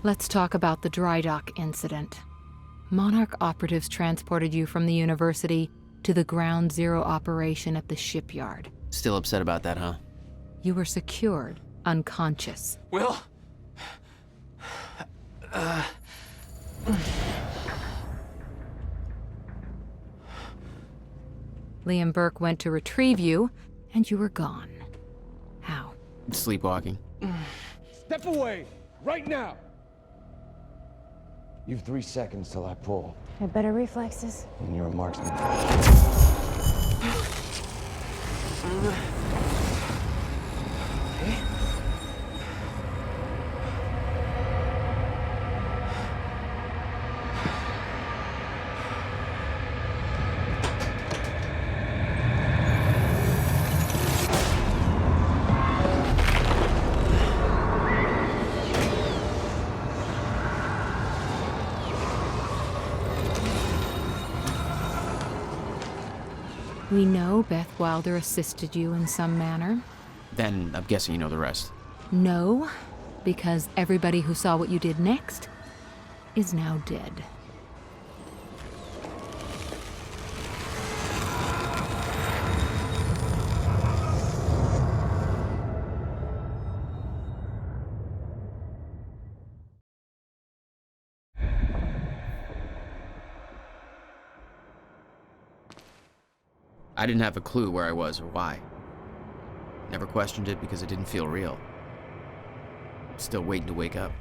Let's talk about the dry dock incident. Monarch operatives transported you from the university to the Ground Zero operation at the shipyard. Still upset about that, huh? You were secured, unconscious. Will? Liam Burke went to retrieve you, and you were gone. How? Sleepwalking. Step away! Right now! You've 3 seconds till I pull, Had better reflexes. and you're a marksman. We know Beth Wilder assisted you in some manner. Then I'm guessing you know the rest. No, because everybody who saw what you did next is now dead. I didn't have a clue where I was or why. Never questioned it because it didn't feel real. Still waiting to wake up.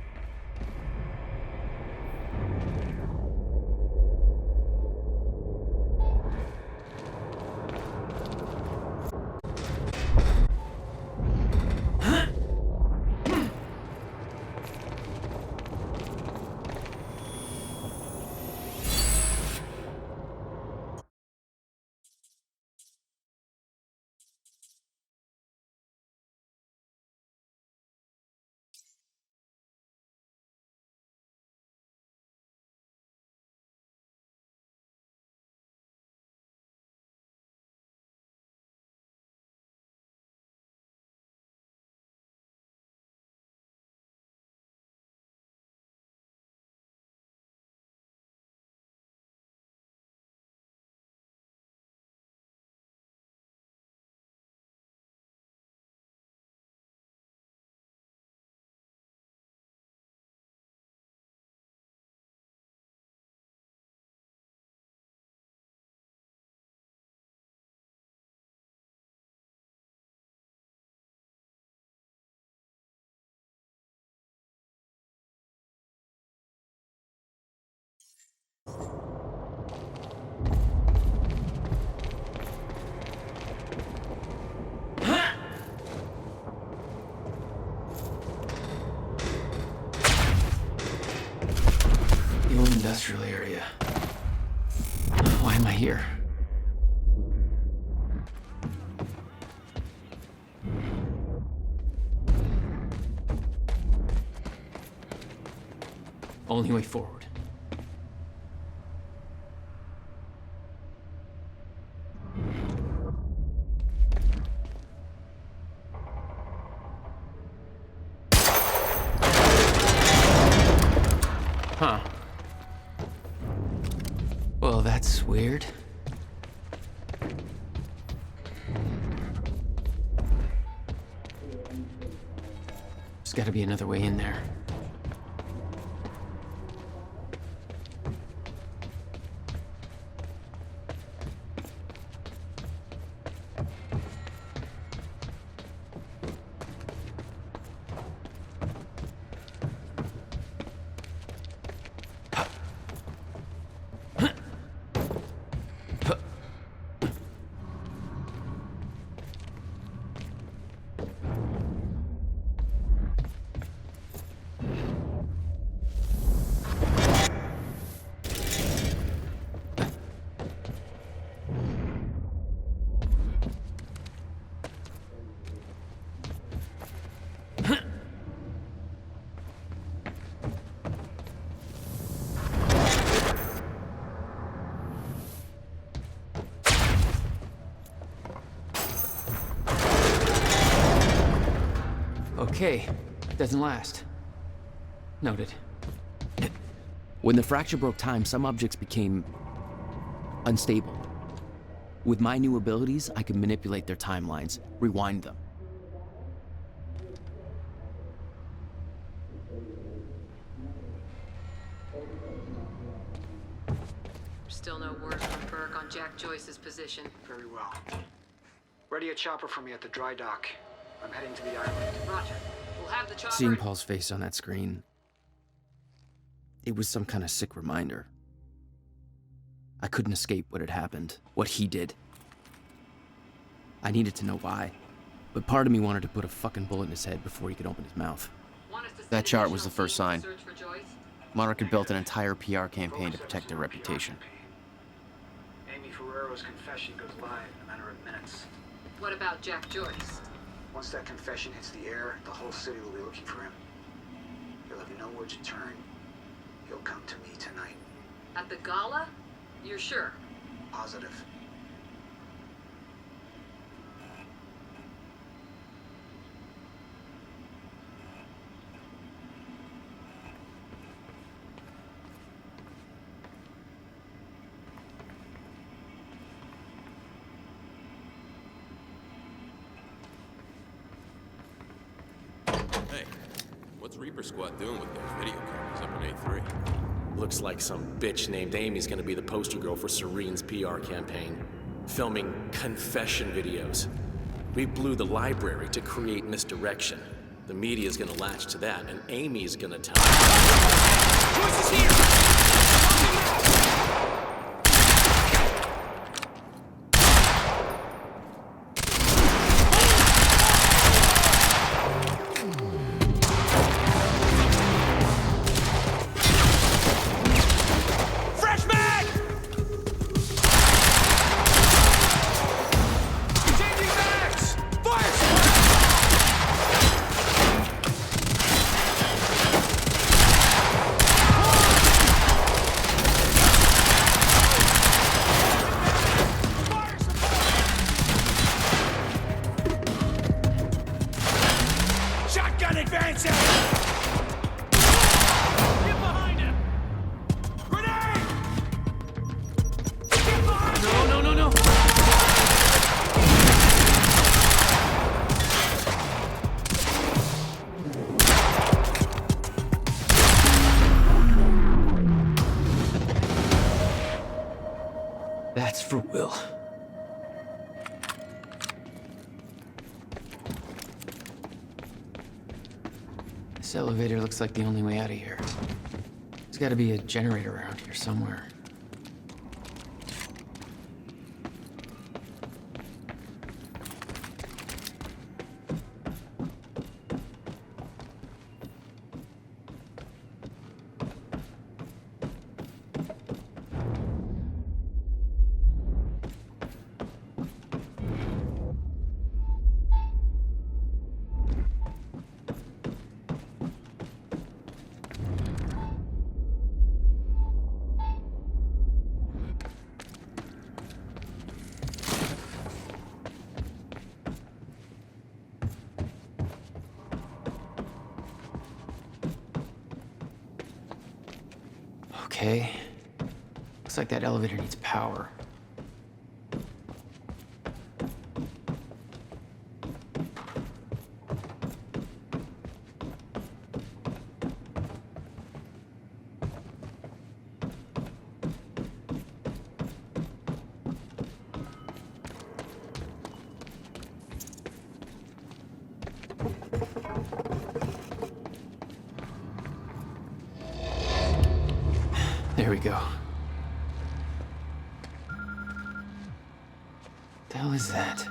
The old industrial area. Why am I here? Only way forward. Huh. Well, that's weird. There's gotta be another way in there. Okay, doesn't last. Noted. When the fracture broke time, some objects became unstable. With my new abilities, I could manipulate their timelines, rewind them. Still no word from Burke on Jack Joyce's position. Very well. Ready a chopper for me at the dry dock. I'm heading to the island. Roger. We'll have the chopper. Seeing Paul's face on that screen, it was some kind of sick reminder. I couldn't escape what had happened, what he did. I needed to know why, but part of me wanted to put a fucking bullet in his head before he could open his mouth. That chart was the first sign. Monarch had built an entire PR campaign to protect their reputation. Amy Ferrero's confession goes live in a matter of minutes. What about Jack Joyce? Once that confession hits the air, the whole city will be looking for him. He'll have nowhere to turn. He'll come to me tonight. At the gala? You're sure? Positive. Hey, what's Reaper Squad doing with those video cameras up in A3? Looks like some bitch named Amy's gonna be the poster girl for Serene's PR campaign. Filming confession videos. We blew the library to create misdirection. The media's gonna latch to that, and Amy's gonna tell Joyce is here! That's for Will. This elevator looks like the only way out of here. There's gotta be a generator around here somewhere. Okay. Looks like that elevator needs power. There we go. The hell is that?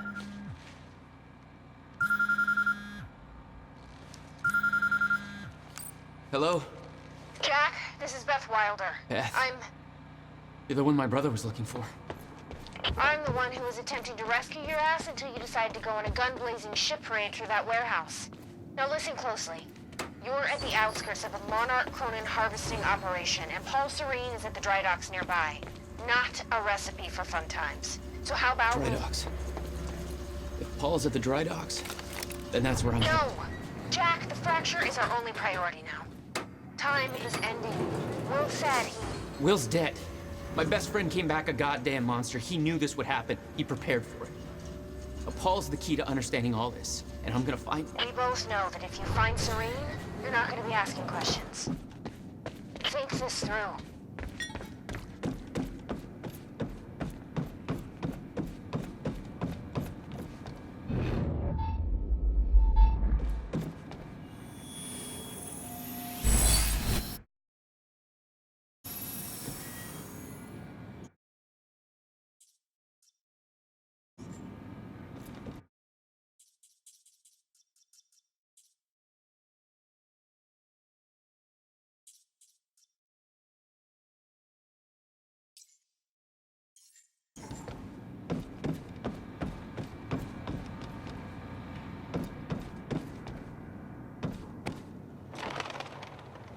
Hello? Jack, this is Beth Wilder. Beth? You're the one my brother was looking for. I'm the one who was attempting to rescue your ass until you decided to go on a gun-blazing ship parade through that warehouse. Now listen closely. You're at the outskirts of a Monarch Cronin harvesting operation, and Paul Serene is at the dry docks nearby. Not a recipe for fun times. So how about... Dry docks. If Paul's at the dry docks, then that's where I'm... No! Jack, the fracture is our only priority now. time is ending. Will said he... Will's dead. My best friend came back a goddamn monster. He knew this would happen. He prepared for it. Paul's the key to understanding all this, and I'm gonna find... We both know that if you find Serene, you're not gonna be asking questions. Think this through.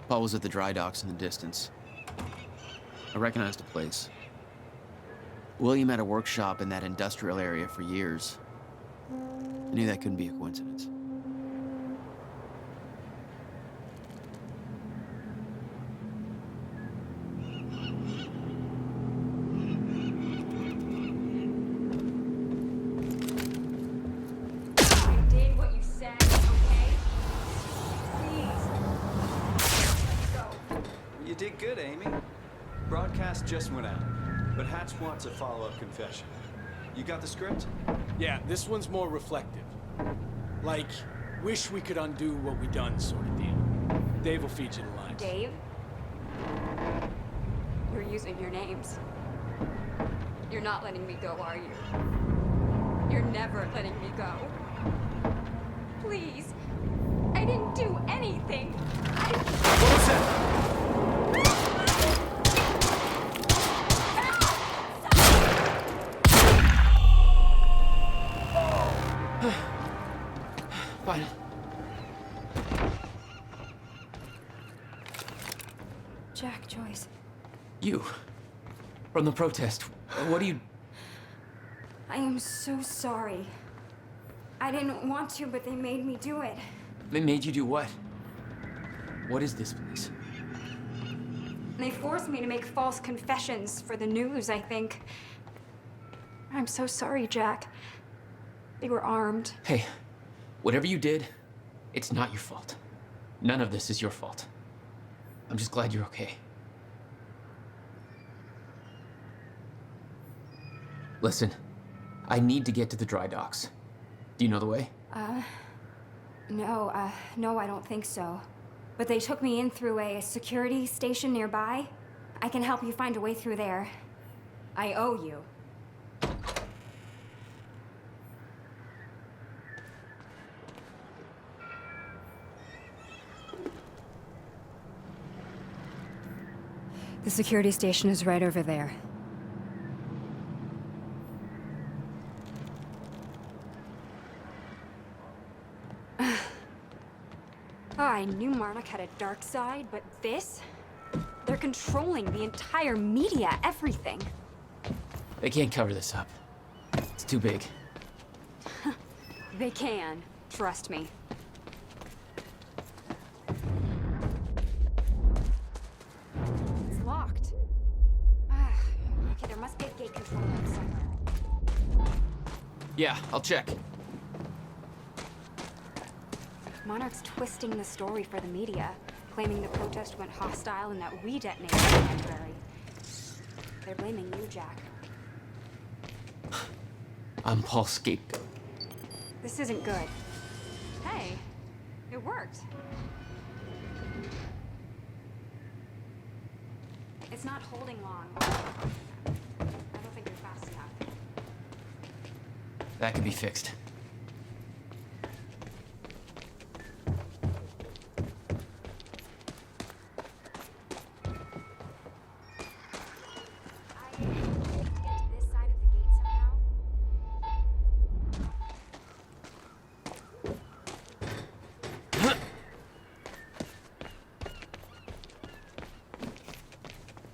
Paul was at the dry docks in the distance. I recognized the place. William had a workshop in that industrial area for years. I knew that couldn't be a coincidence. I did what you said, okay? Please. Let's go. You did good, Amy. Broadcast just went out, but Hatch wants a follow-up confession. You got the script? Yeah, this one's more reflective. Like, wish we could undo what we done sort of deal. Dave will feed you the lines. Dave? You're using your names. You're not letting me go, are you? You're never letting me go. Please. I didn't do anything. What was that? Fine. Jack Joyce. You. From the protest. What do you... I am so sorry. I didn't want to, but they made me do it. They made you do what? What is this place? They forced me to make false confessions for the news, I think. I'm so sorry, Jack. They were armed. Hey, whatever you did, it's not your fault. None of this is your fault. I'm just glad you're okay. Listen, I need to get to the dry docks. Do you know the way? No, I don't think so. But they took me in through a security station nearby. I can help you find a way through there. I owe you. The security station is right over there. I knew Marnock had a dark side, but this? They're controlling the entire media, everything. They can't cover this up. It's too big. They can. Trust me. It's locked. Okay, there must be a gate control there somewhere. Yeah, I'll check. Monarch's twisting the story for the media, claiming the protest went hostile and that we detonated the library. They're blaming you, Jack. I'm Paul's scapegoat. This isn't good. Hey, it worked. It's not holding long. I don't think you're fast enough. That could be fixed.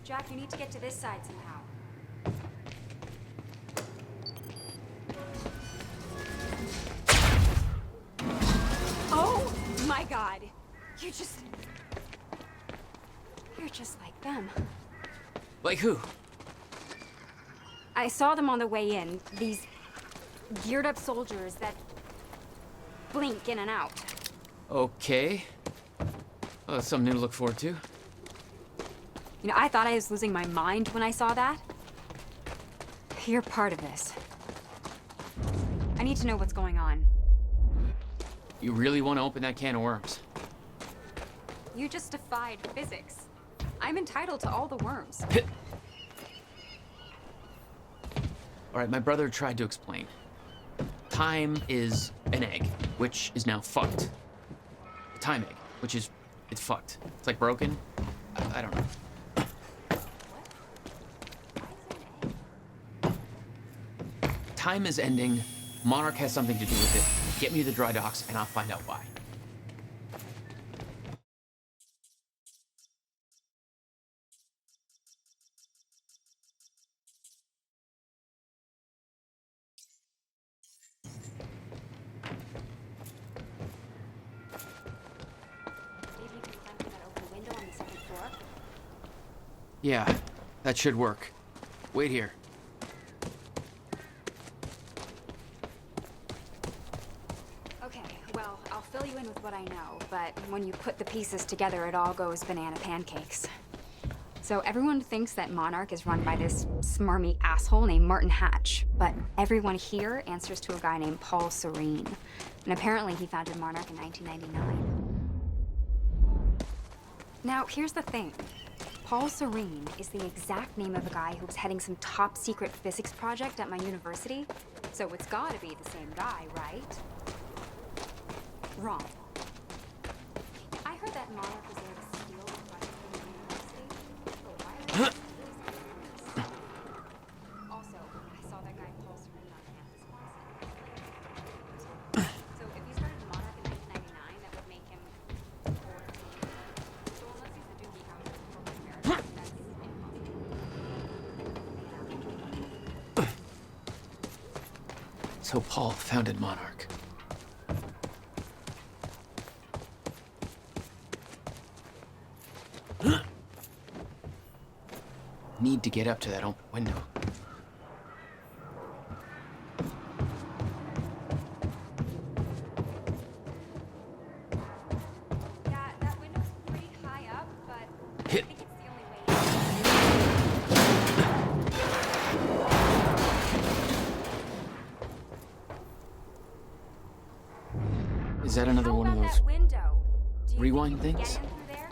Jack, you need to get to this side somehow. Oh my God! You just... You're just like them. Like who? I saw them on the way in. These geared up soldiers that blink in and out. Okay. Well, that's something new to look forward to. You know, I thought I was losing my mind when I saw that. You're part of this. I need to know what's going on. You really want to open that can of worms? You just defied physics. I'm entitled to all the worms. All right, my brother tried to explain. Time is an egg, which is now fucked. A time egg, which is, it's fucked. It's like broken. I don't know. Time is ending. Monarch has something to do with it. Get me to the dry docks, and I'll find out why. Maybe you can climb through that open window on the second floor? Yeah, that should work. Wait here. Okay, well, I'll fill you in with what I know, but when you put the pieces together, it all goes banana pancakes. So everyone thinks that Monarch is run by this smarmy asshole named Martin Hatch, but everyone here answers to a guy named Paul Serene. And apparently he founded Monarch in 1999. Now, here's the thing. Paul Serene is the exact name of a guy who was heading some top secret physics project at my university. So it's gotta be the same guy, right? Wrong. I heard that Monarch was there to steal the project from the university. But why are they Also, I saw that guy Paul Serene on campus once. So if he started Monarch in 1999, that would make him 14. So unless he's the dude he founded in corporate America, that's impossible. So Paul founded Monarch. Need to get up to that open window. Yeah, that window's pretty high up, but I Hit. think it's the only way in. Is that another How one of about those that window? Do you rewind think you things? can get in through there?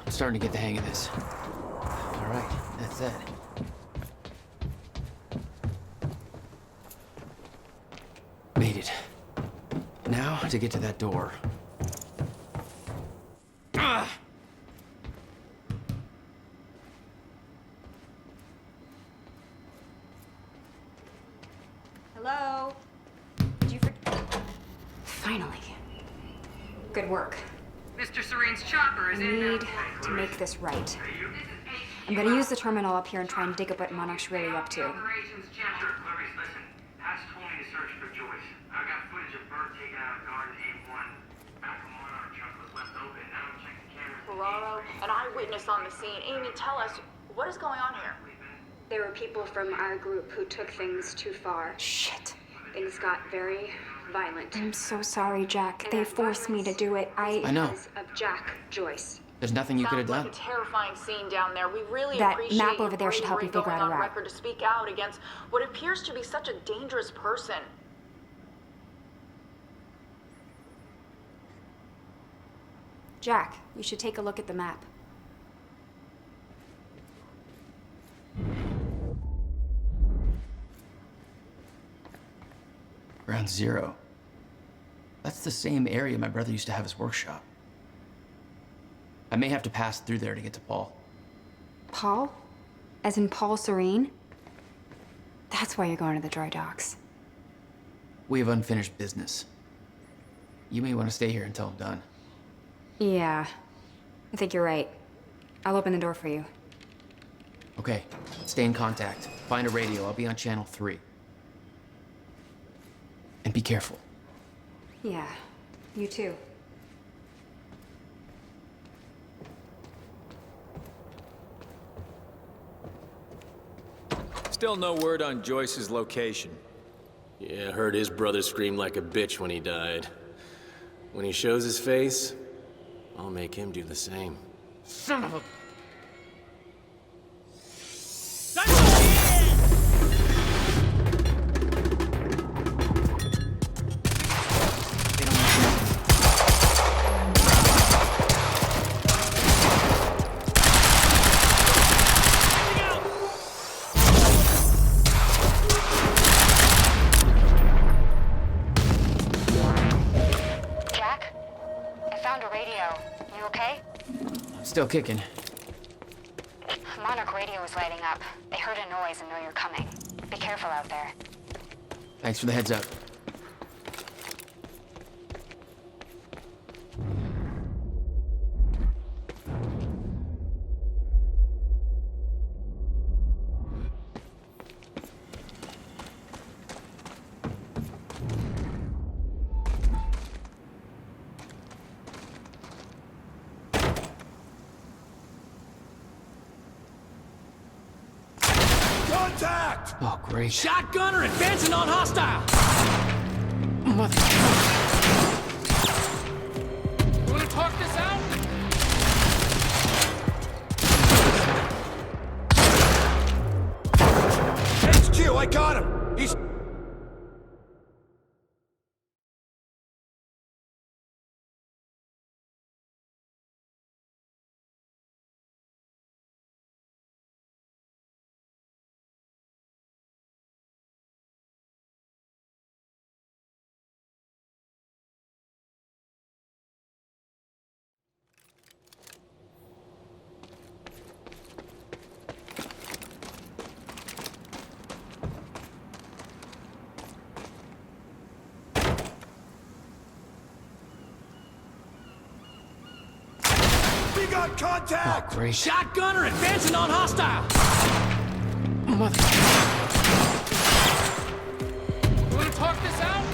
I'm starting to get the hang of this. All right, that's it. Made it. Now to get to that door. Ah! Hello? Did you Finally. Good work. Mr. Serene's chopper is I in need to make this right. I'm gonna use the terminal up here and try and dig up what Monarch's really up to. Operations General. Clarice, listen. Hatch told me to search for Joyce. I got footage of Bert taking out Garden A1. Back when Monarch truck was left open. Now I'm checking cameras. Ferraro, an eyewitness on the scene. Amy, tell us, what is going on here? There were people from our group who took things too far. Shit. Things got very violent. I'm so sorry, Jack. They forced me to do it. I know. Because of Jack Joyce. There's nothing you could have Sounds done. like a terrifying scene down there. We really That appreciate map you over there should help you bravery figure going out a on route. record to speak out against what appears to be such a dangerous person. Jack, you should take a look at the map. Ground Zero. That's the same area my brother used to have his workshop. I may have to pass through there to get to Paul. Paul? As in Paul Serene? That's why you're going to the dry docks. We have unfinished business. You may want to stay here until I'm done. Yeah, I think you're right. I'll open the door for you. Okay, stay in contact. Find a radio. I'll be on channel 3. And be careful. Yeah, you too. Still no word on Joyce's location. Yeah, heard his brother scream like a bitch when he died. When he shows his face, I'll make him do the same. Son of a... Still kicking. Monarch radio is lighting up. They heard a noise and know you're coming. Be careful out there. Thanks for the heads up. Contact! Oh, great. Shotgunner advancing on hostile! Mother... You wanna talk this out? HQ, I got him! He's... We got contact! Oh, great. Shotgunner advancing on hostile! Mother... You wanna talk this out?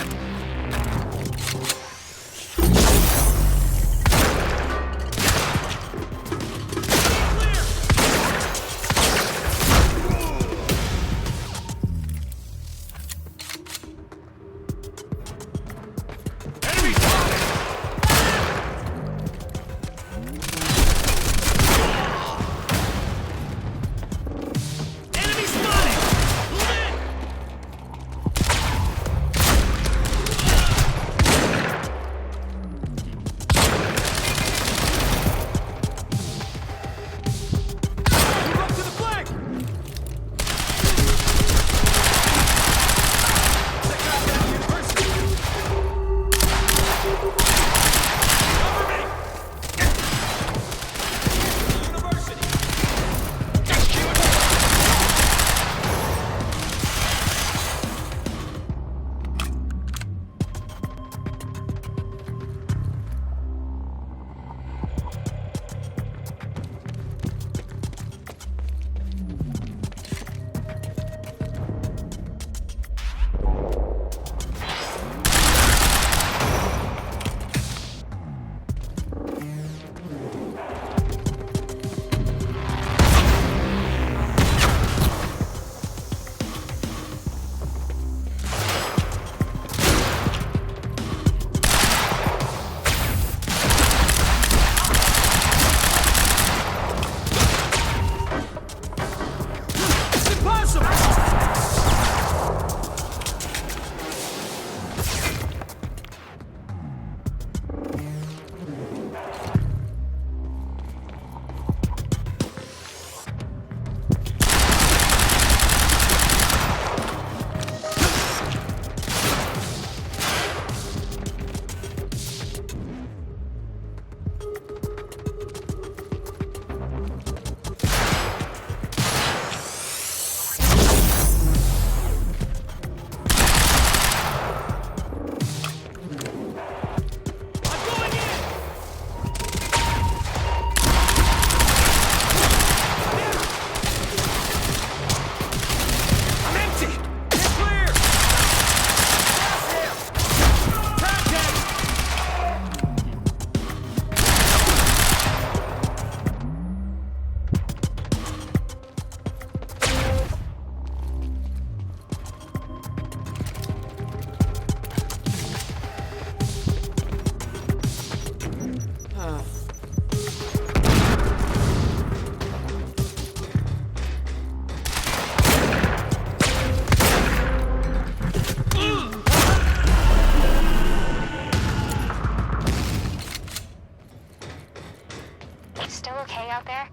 still okay out there?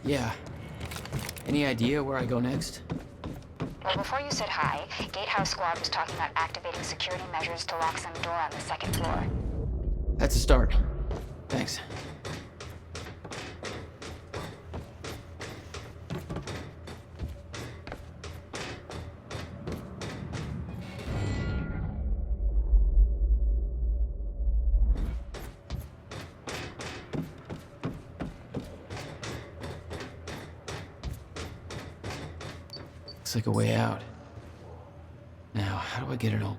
Yeah. Any idea where I go next? Well, before you said hi, Gatehouse Squad was talking about activating security measures to lock some door on the second floor. That's a start. Thanks. Looks like a way out. Now, how do I get it open?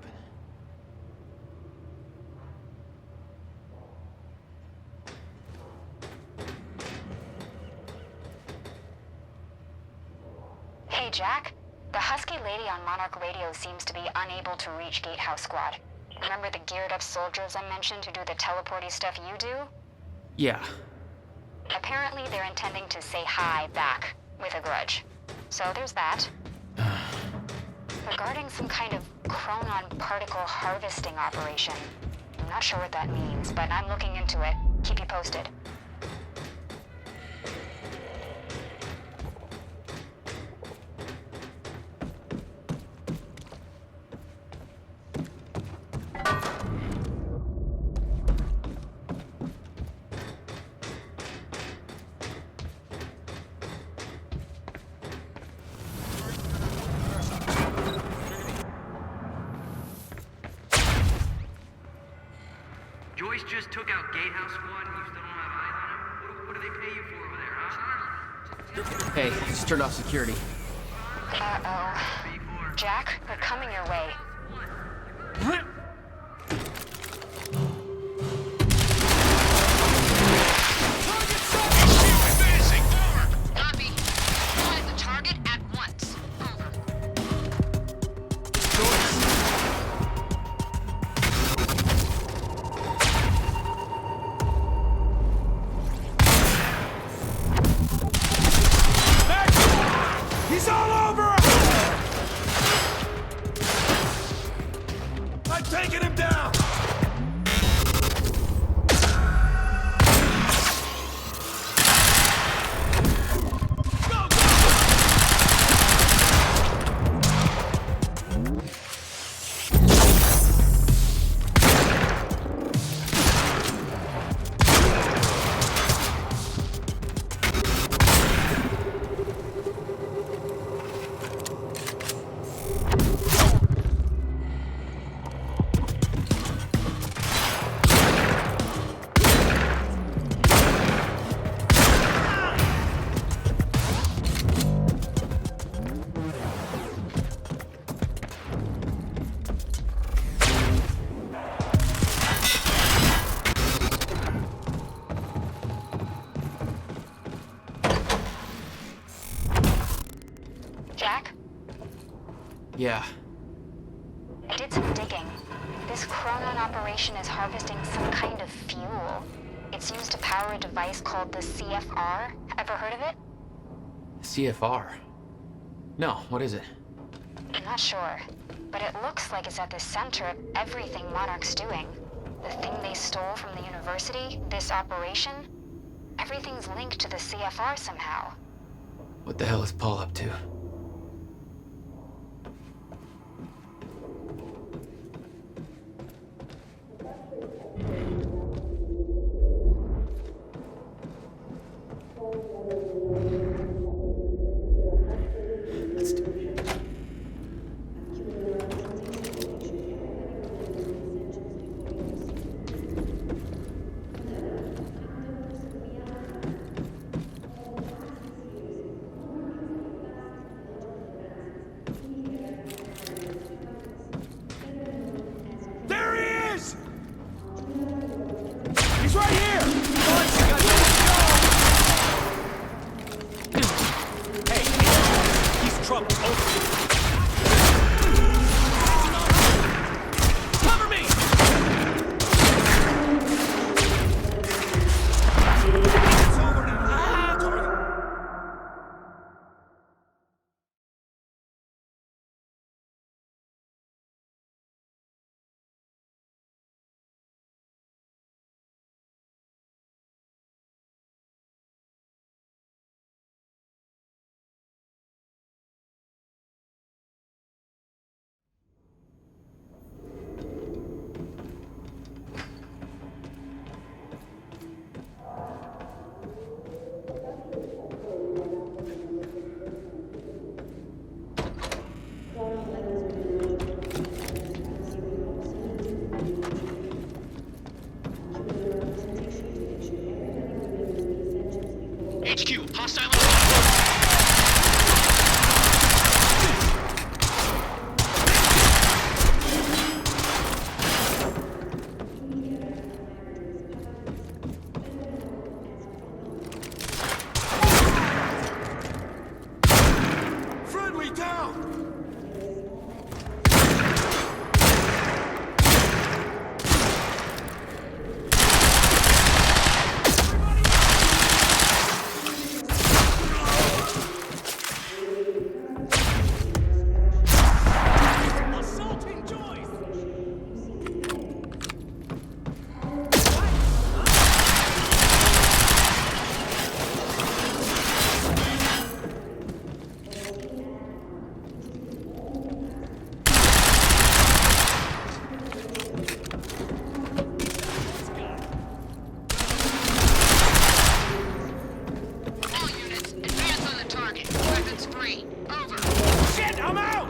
Hey, Jack. The husky lady on Monarch Radio seems to be unable to reach Gatehouse Squad. Remember the geared-up soldiers I mentioned who do the teleporty stuff you do? Yeah. Apparently, they're intending to say hi back, with a grudge. So there's that. Regarding some kind of chronon particle harvesting operation. I'm not sure what that means, but I'm looking into it. Keep you posted. Joyce just took out Gatehouse Squad and you still don't have eyes on him? What do they pay you for over there, huh? Hey, I just turned off security. Uh-oh. Jack, we're coming your way. Copy. Find the target at once. He's all over us! I'm taking him down! Jack? Yeah. I did some digging. This chronon operation is harvesting some kind of fuel. It's used to power a device called the CFR. Ever heard of it? CFR? No, what is it? I'm not sure, but it looks like it's at the center of everything Monarch's doing. The thing they stole from the university, this operation, everything's linked to the CFR somehow. What the hell is Paul up to? Let's do it. HQ, hostile. Friendly down! Assaulting Joyce! All units, advance on the target. Weapons free. Over. Shit, I'm out!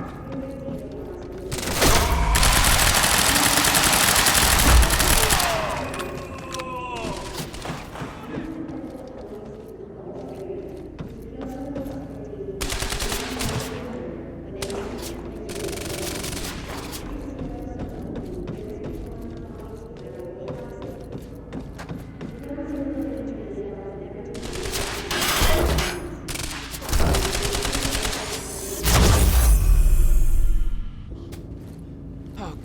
Oh,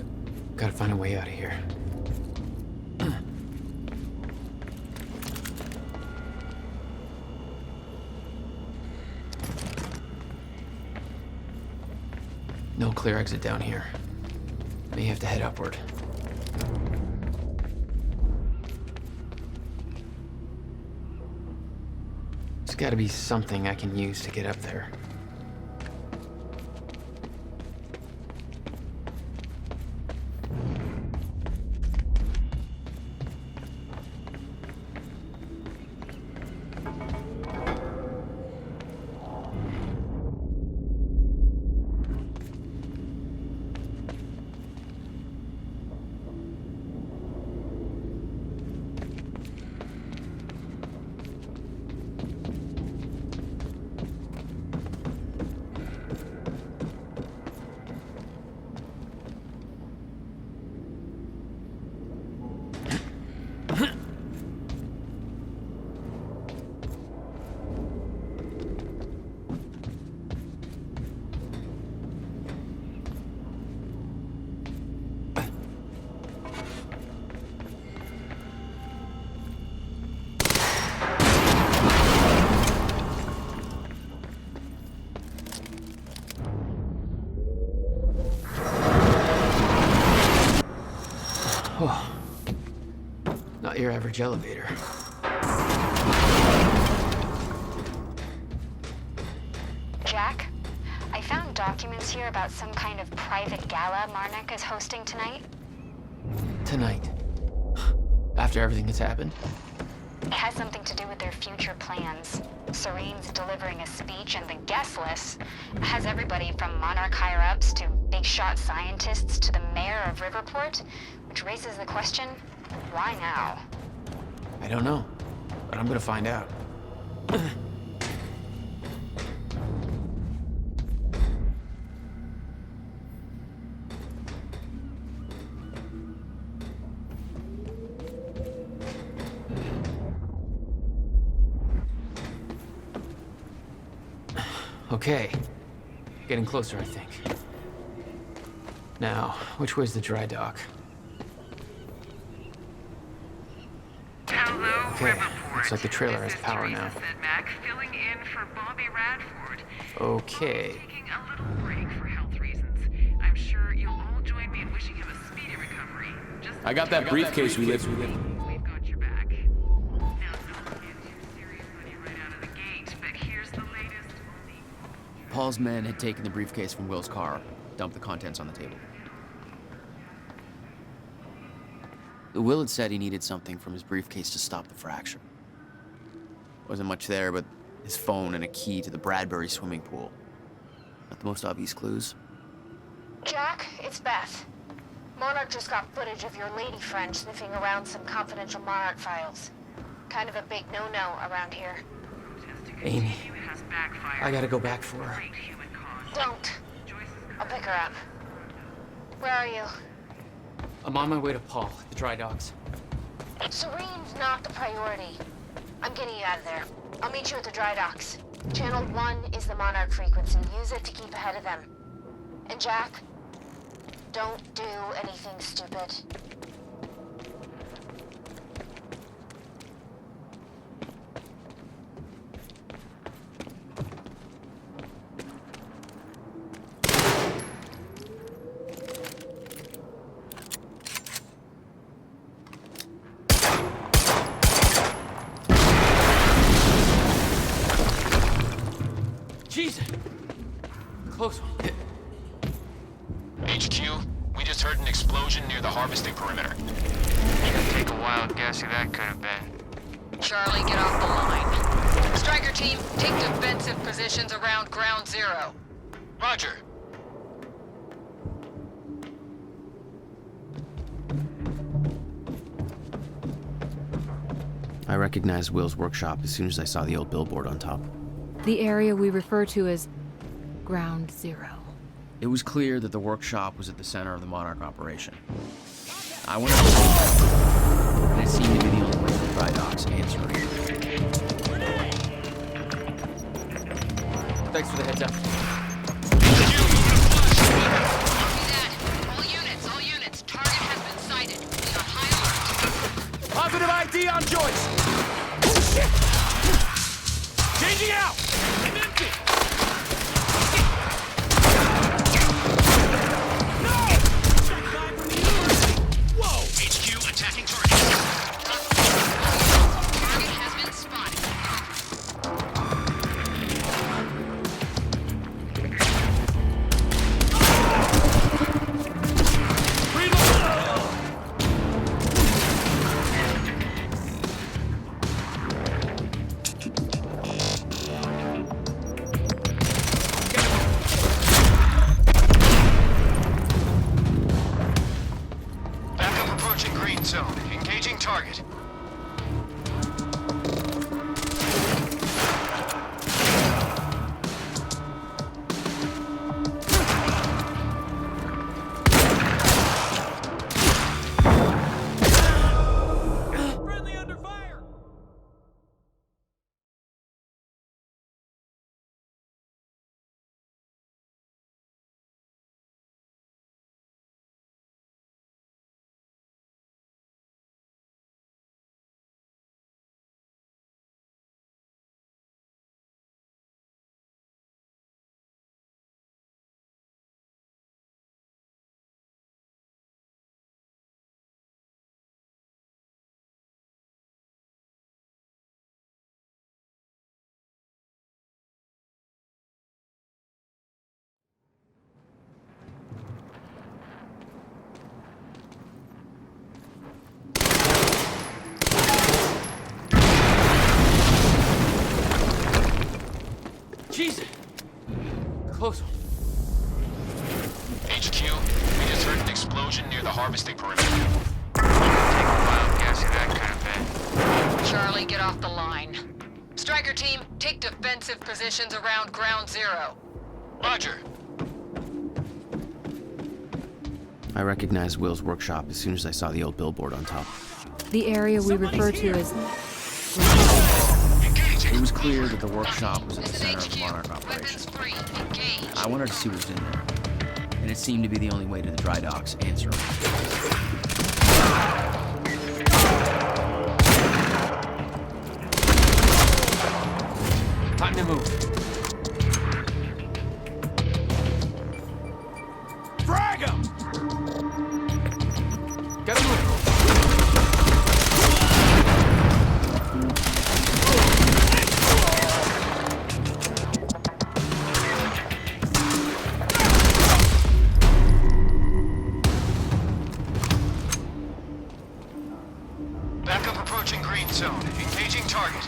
gotta find a way out of here. No clear exit down here. May have to head upward. There's gotta be something I can use to get up there. Oh, not your average elevator. Jack, I found documents here about some kind of private gala Marnek is hosting tonight. Tonight. After everything that's happened? It has something to do with their future plans. Serene's delivering a speech, and the guest list has everybody from Monarch higher-ups to big-shot scientists to the mayor of Riverport, which raises the question, why now? I don't know, but I'm gonna find out. Okay. Getting closer, I think. Now, which way's the dry dock? Hello, Okay, Riverport. looks like the trailer This has is power Teresa now. Sedmak filling in for Bobby Radford. Okay. Taking a little break for health reasons. I'm sure you'll all join me in wishing him a speedy recovery. Just I got that briefcase we left. we've got your back. Now, don't get too serious on you right out of the gate, but here's the latest on the... Paul's men had taken the briefcase from Will's car, dumped the contents on the table. Will had said he needed something from his briefcase to stop the fracture. Wasn't much there, but his phone and a key to the Bradbury swimming pool. Not the most obvious clues. Jack, it's Beth. Monarch just got footage of your lady friend sniffing around some confidential Monarch files. Kind of a big no-no around here. Amy, I gotta go back for her. Don't. I'll pick her up. Where are you? I'm on my way to Paul, at the dry docks. Serene's not the priority. I'm getting you out of there. I'll meet you at the dry docks. Channel 1 is the Monarch frequency. Use it to keep ahead of them. And Jack, don't do anything stupid. Jesus! Close one. HQ, we just heard an explosion near the harvesting perimeter. You can take a wild guess who that could have been. Charlie, get off the line. Striker team, take defensive positions around ground zero. Roger. I recognized Will's workshop as soon as I saw the old billboard on top. The area we refer to as Ground Zero. It was clear that the workshop was at the center of the Monarch operation. I went over, and it seemed to be the only way to the dry docks answering. Thanks for the heads up. All units, target has been sighted. Be on high alert. Positive ID on Joyce! Oh, shit! Changing out! I'm empty! No! Check guy from the university! Whoa! HQ attacking target. Target has been spotted. Backup approaching green zone. Engaging target. Friendly under fire! Jesus! Close one. HQ, we just heard an explosion near the harvesting perimeter. Take a wild guess who that could have been. Charlie, get off the line. Striker team, take defensive positions around ground zero. Roger. I recognized Will's workshop as soon as I saw the old billboard on top. The area we refer to as It was clear that the workshop was at the center of the Monarch operation. I wanted to see what was in there, and it seemed to be the only way to the dry docks answering. Time to move. Frag him! Gotta move. Backup approaching green zone. Engaging target.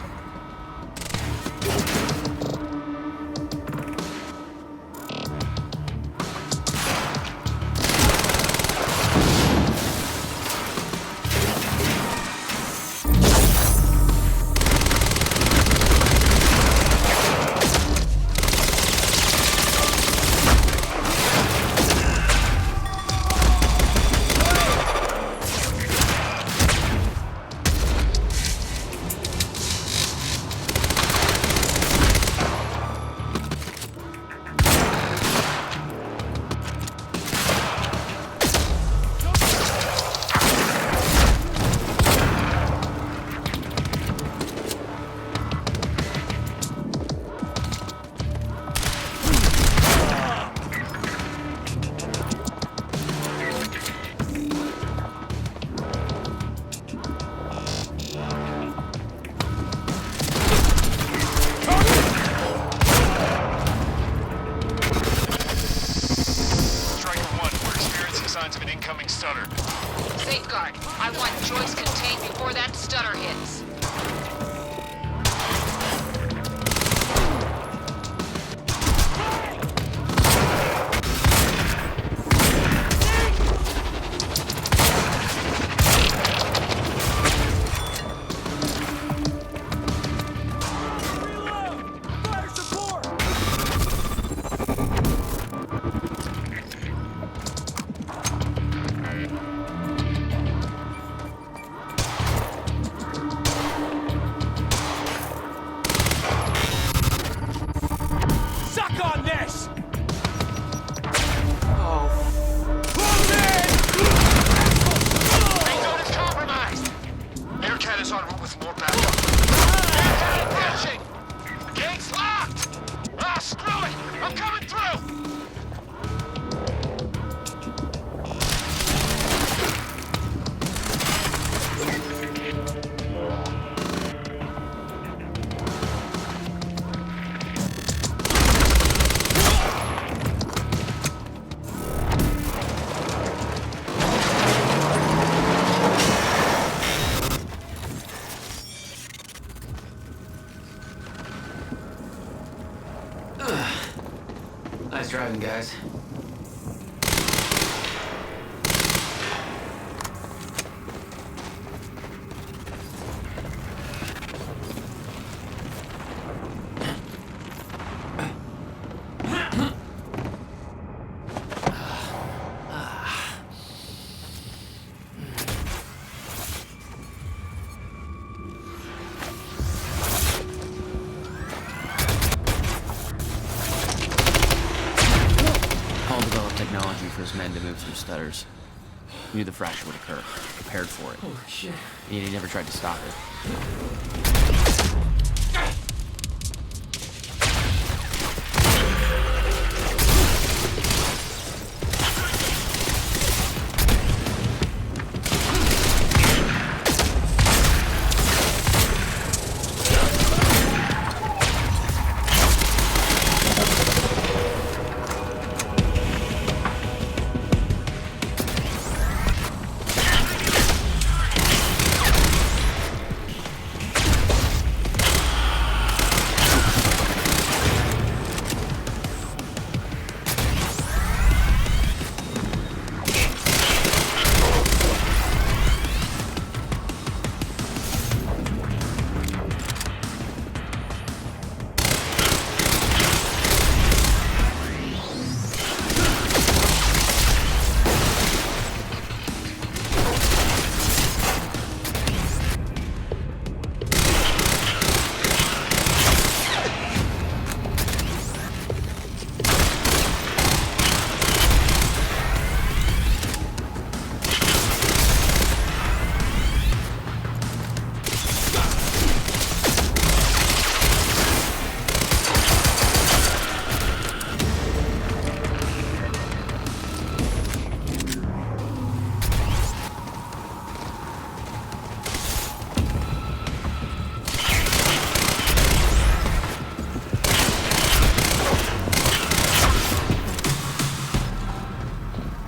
Nice driving, guys. Paul developed technology for his men to move through stutters. He knew the fracture would occur, prepared for it. Holy shit. And he never tried to stop it.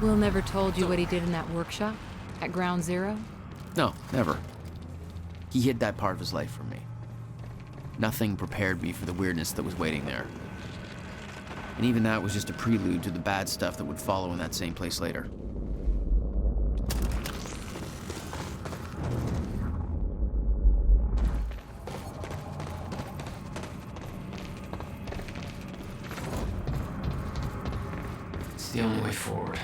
Will never told you what he did in that workshop at Ground Zero? No, never. He hid that part of his life from me. Nothing prepared me for the weirdness that was waiting there. And even that was just a prelude to the bad stuff that would follow in that same place later. It's the only way forward.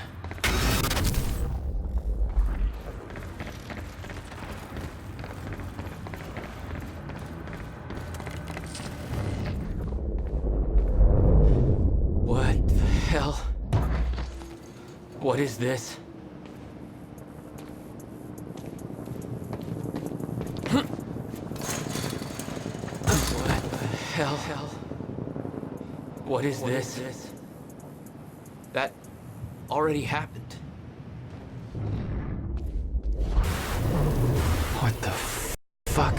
What the hell? What is this? What the hell? What is this? That already happened. What the fuck?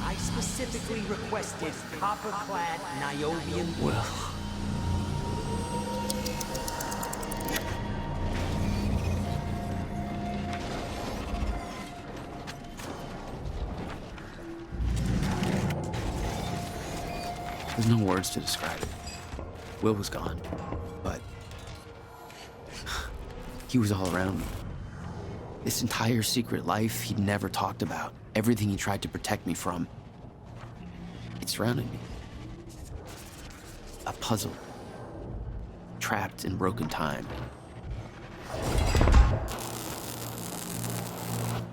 I specifically requested copper-clad Niobian. Well. There's no words to describe it. Will was gone, but he was all around me. This entire secret life he'd never talked about, everything he tried to protect me from, it surrounded me. A puzzle, trapped in broken time.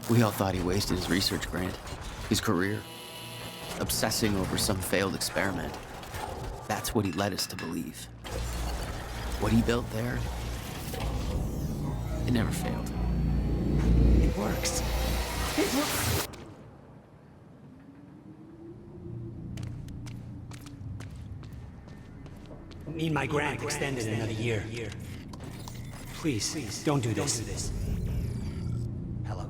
We all thought he wasted his research grant, his career, obsessing over some failed experiment. That's what he led us to believe. What he built there, it never failed. It works. It works. Need my grant extended another year. Please, don't do this. Hello.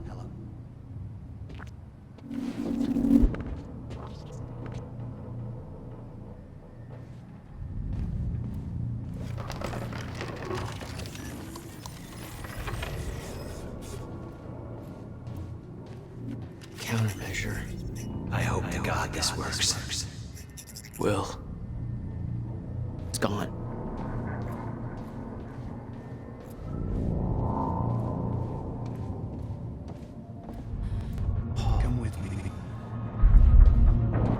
countermeasure. I hope to God this works. Will. It's gone. Come with me.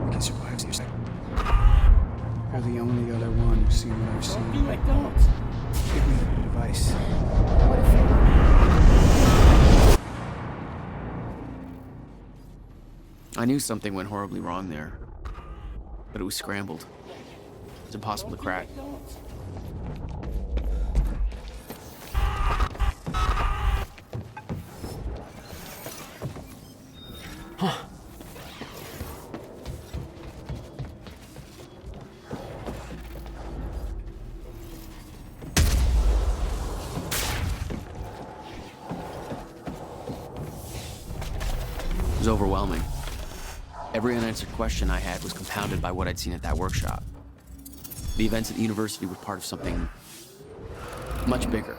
We can survive these. You're the only other one who's seen what I've seen. Don't be like that. Give me the device. I knew something went horribly wrong there, but it was scrambled. It's impossible to crack. Huh. It was overwhelming. Every unanswered question I had was compounded by what I'd seen at that workshop. The events at the university were part of something much bigger.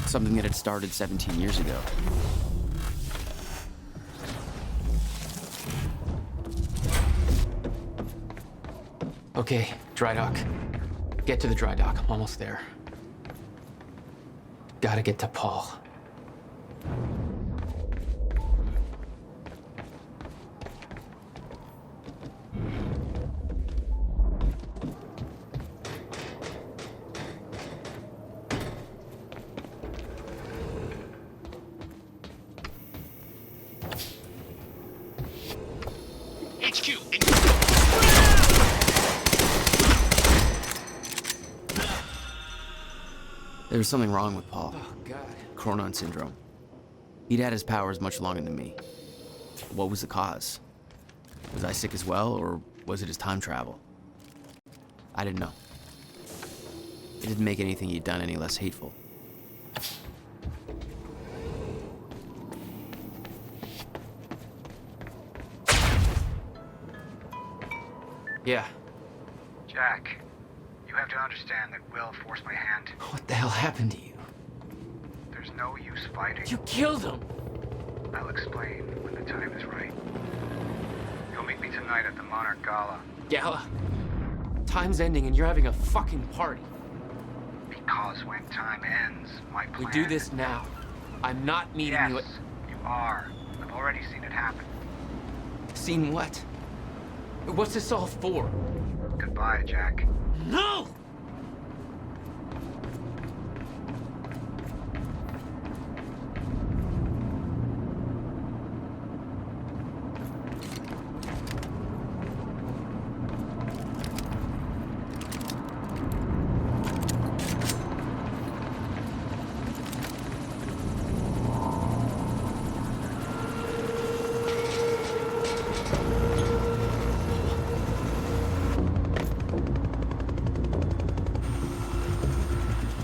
Something that had started 17 years ago. Okay, dry dock. Get to the dry dock. I'm almost there. Gotta get to Paul. There was something wrong with Paul. Oh, God. Chronon syndrome. He'd had his powers much longer than me. What was the cause? Was I sick as well, or was it his time travel? I didn't know. It didn't make anything he'd done any less hateful. Yeah. Jack, you have to understand that Will forced my hand. What the hell happened to you? There's no use fighting. You killed him! I'll explain when the time is right. You'll meet me tonight at the Monarch Gala. Gala? Time's ending and you're having a fucking party. Because when time ends, my plan... We do this now. I'm not meeting you at... Yes, you are. I've already seen it happen. Seen what? What's this all for? Goodbye, Jack. No!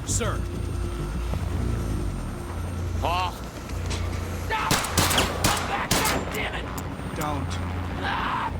Sir. Paul. Stop! Come back! God damn it! Don't. Ah!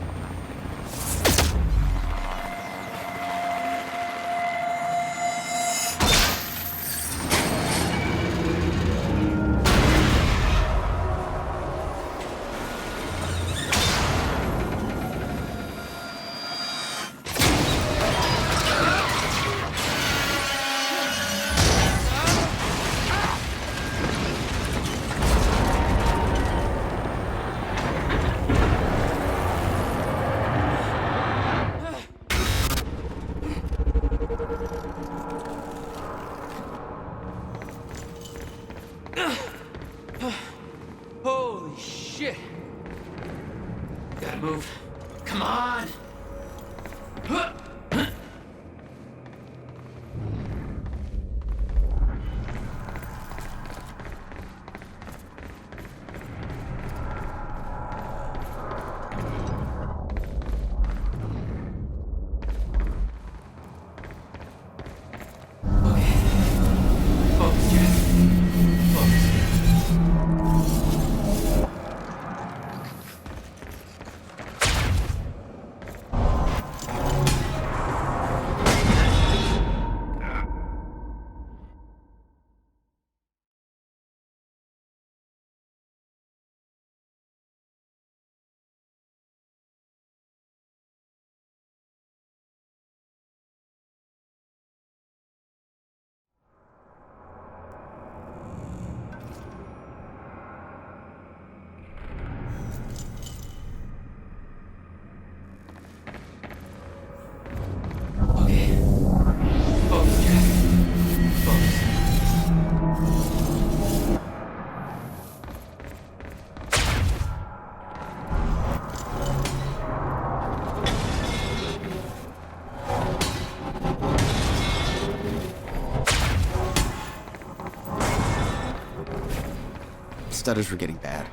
stutters were getting bad.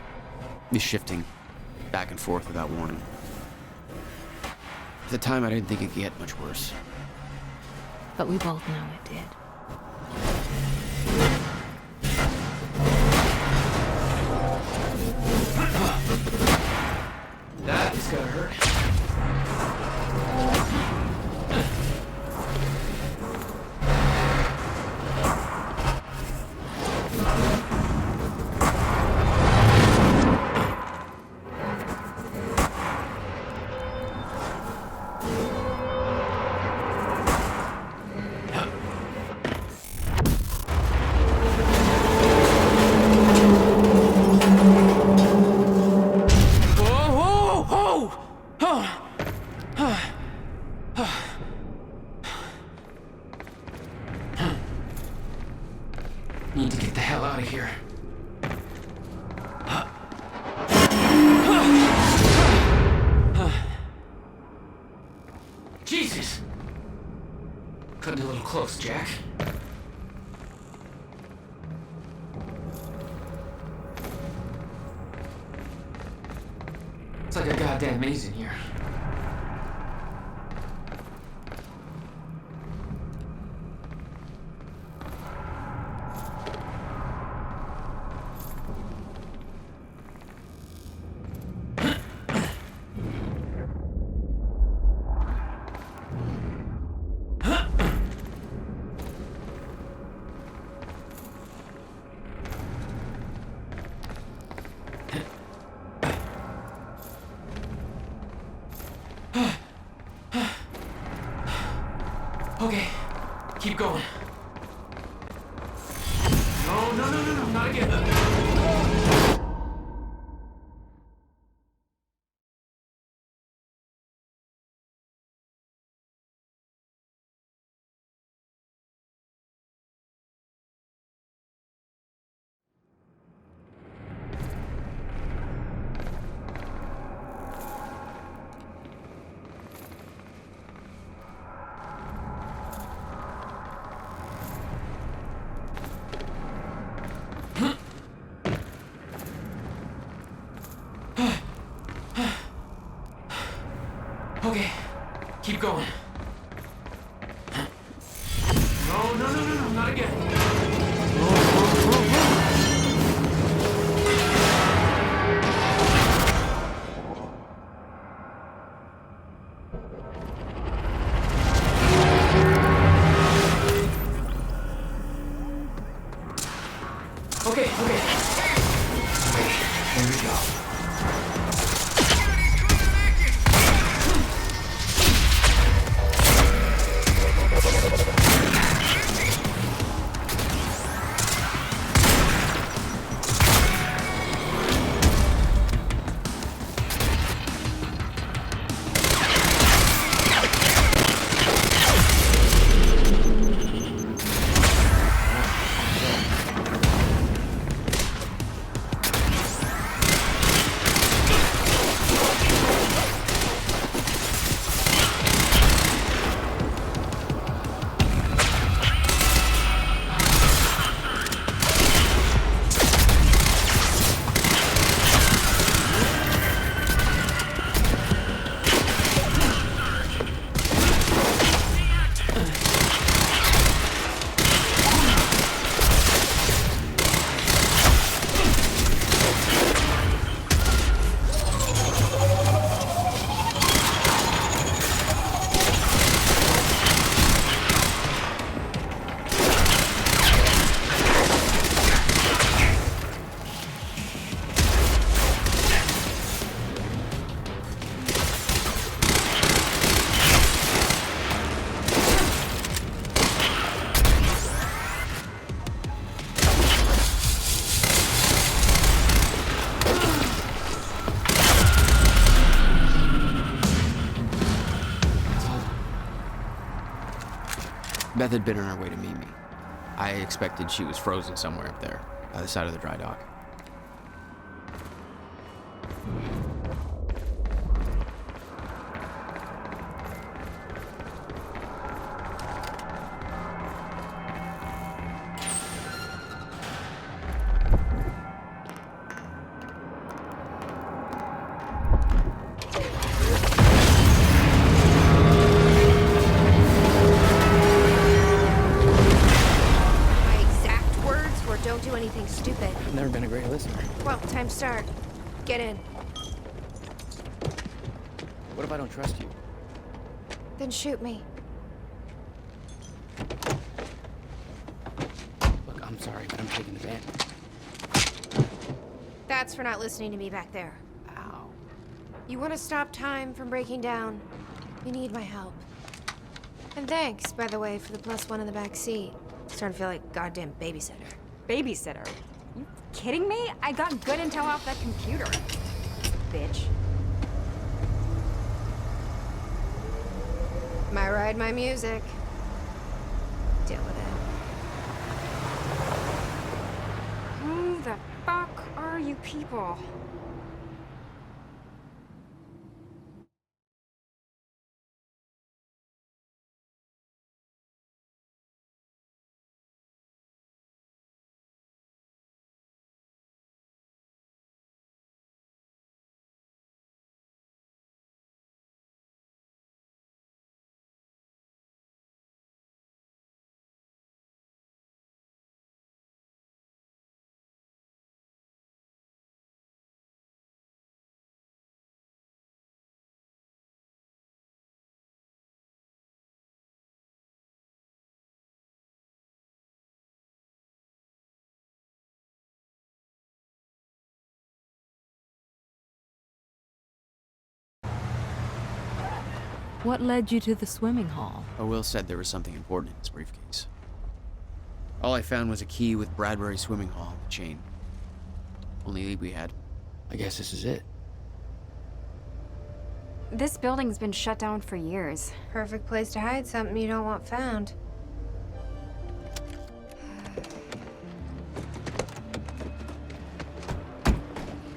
Me shifting back and forth without warning. At the time, I didn't think it could get much worse. But we both know it did. That is gonna hurt. Need to get the hell out of here. Jesus! Cutting a little close, Jack. It's like a goddamn maze in here. Okay, keep going. No, not again. Okay, keep going. No, not again. Okay. Wait, there we go. Beth had been on her way to meet me. I expected she was frozen somewhere up there, by the side of the dry dock. this? Well, time to start. Get in. What if I don't trust you? Then shoot me. Look, I'm sorry, but I'm taking the van. That's for not listening to me back there. Ow. You want to stop time from breaking down? You need my help. And thanks, by the way, for the +1 in the back seat. Starting to feel like a goddamn babysitter. Babysitter? You kidding me? I got good intel off that computer. Bitch. My ride, my music. Deal with it. Who the fuck are you people? What led you to the swimming hall? Will said there was something important in his briefcase. All I found was a key with Bradbury Swimming Hall on the chain. Only lead we had. I guess this is it. This building's been shut down for years. Perfect place to hide something you don't want found.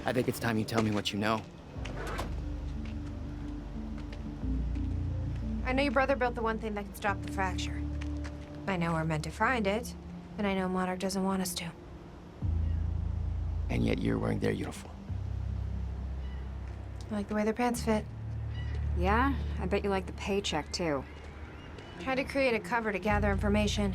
I think it's time you tell me what you know. I know your brother built the one thing that can stop the fracture. I know we're meant to find it, and I know Monarch doesn't want us to. And yet you're wearing their uniform. I like the way their pants fit. Yeah? I bet you like the paycheck, too. Tried to create a cover to gather information.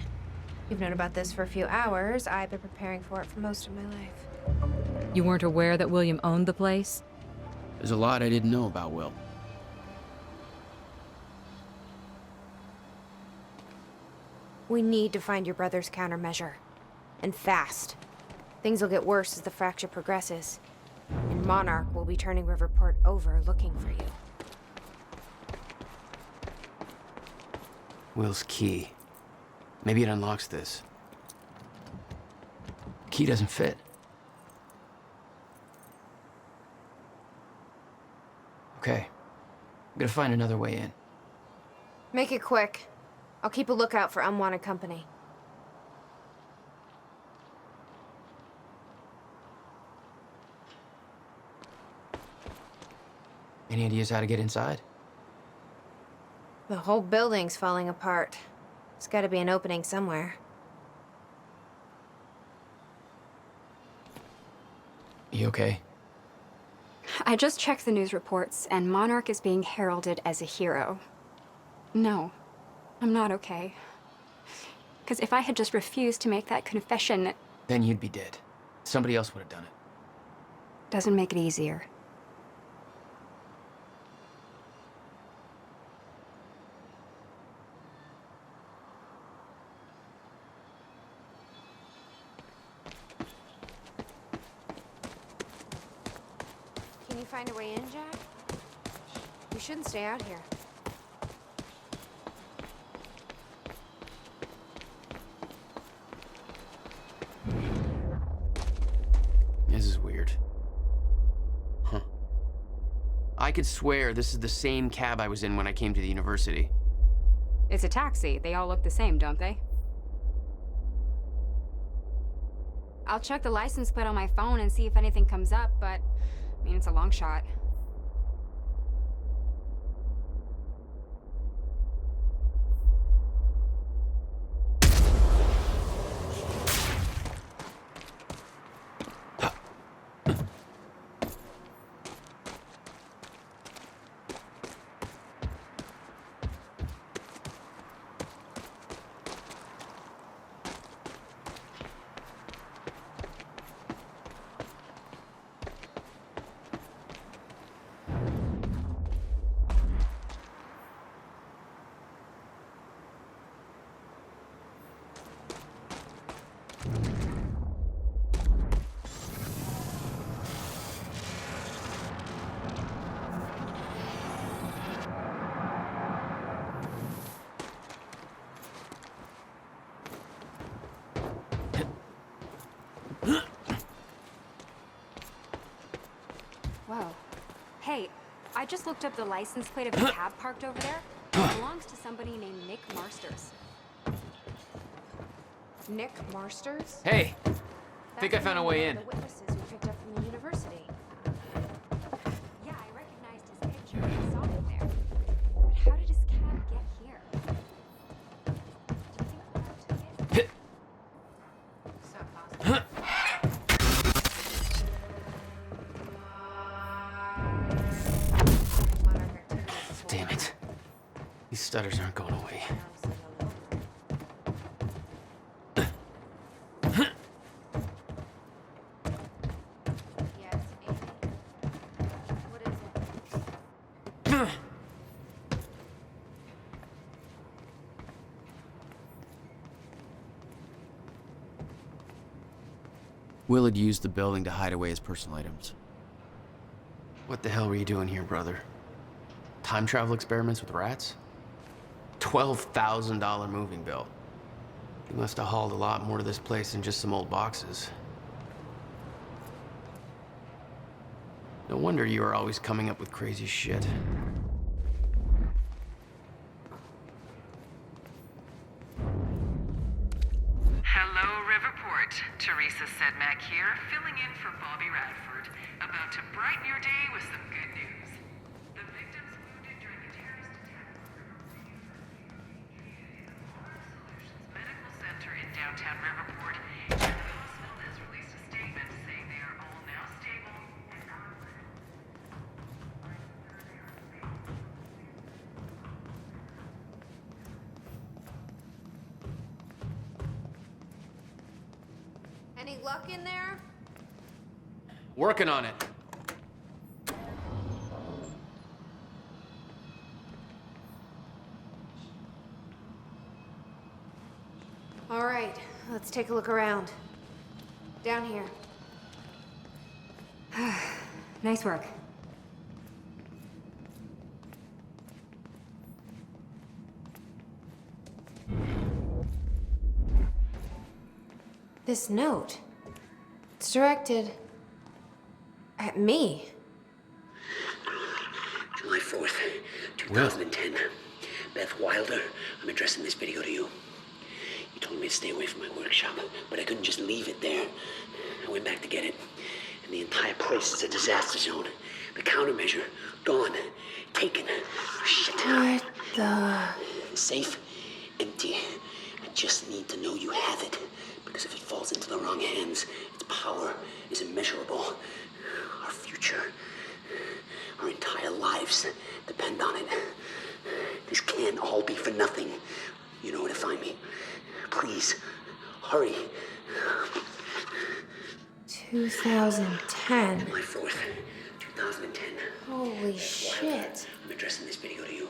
You've known about this for a few hours. I've been preparing for it for most of my life. You weren't aware that William owned the place? There's a lot I didn't know about Will. We need to find your brother's countermeasure. And fast. Things will get worse as the fracture progresses. And Monarch will be turning Riverport over looking for you. Will's key. Maybe it unlocks this. Key doesn't fit. Okay. I'm gonna find another way in. Make it quick. I'll keep a lookout for unwanted company. Any ideas how to get inside? The whole building's falling apart. There's gotta be an opening somewhere. You okay? I just checked the news reports, and Monarch is being heralded as a hero. No, I'm not okay. Because if I had just refused to make that confession... Then you'd be dead. Somebody else would have done it. Doesn't make it easier. Can you find a way in, Jack? We shouldn't stay out here. This is weird. Huh. I could swear this is the same cab I was in when I came to the university. It's a taxi. They all look the same, don't they? I'll check the license plate on my phone and see if anything comes up, but... I mean, it's a long shot. I just looked up the license plate of a cab parked over there. It belongs to somebody named Nick Marsters. Nick Marsters? Hey, think I found a way in. The witnesses we picked up from the university. Yeah, I recognized his picture. I saw him there. But how did his cab get here? Do you think It's not possible. Damn it. These stutters aren't going away. Will had used the building to hide away his personal items. What the hell were you doing here, brother? Time travel experiments with rats? $12,000 moving bill. You must have hauled a lot more to this place than just some old boxes. No wonder you were always coming up with crazy shit. Hello, Riverport. Teresa Sedmak here, filling in for Bobby Radford. About to brighten your day with some good news. The victims wounded during a terrorist attack Solutions Medical Center in downtown Riverport. And the hospital has released a statement saying they are all now stable and out of bed. Any luck in there? Working on it. All right, let's take a look around. Down here. Nice work. This note. It's directed at me. July 4th, 2010. Beth Wilder, I'm addressing this video to you. You told me to stay away from my workshop, but I couldn't just leave it there. I went back to get it, and the entire place is a disaster zone. The countermeasure, gone, taken. Shit. What the? Safe, empty. I just need to know you have it, because if it falls into the wrong hands, its power is immeasurable. Our future, our entire lives depend on it. This can't all be for nothing. You know where to find me. Please, hurry. 2010. July 4th, 2010. Holy shit. I'm addressing this video to you.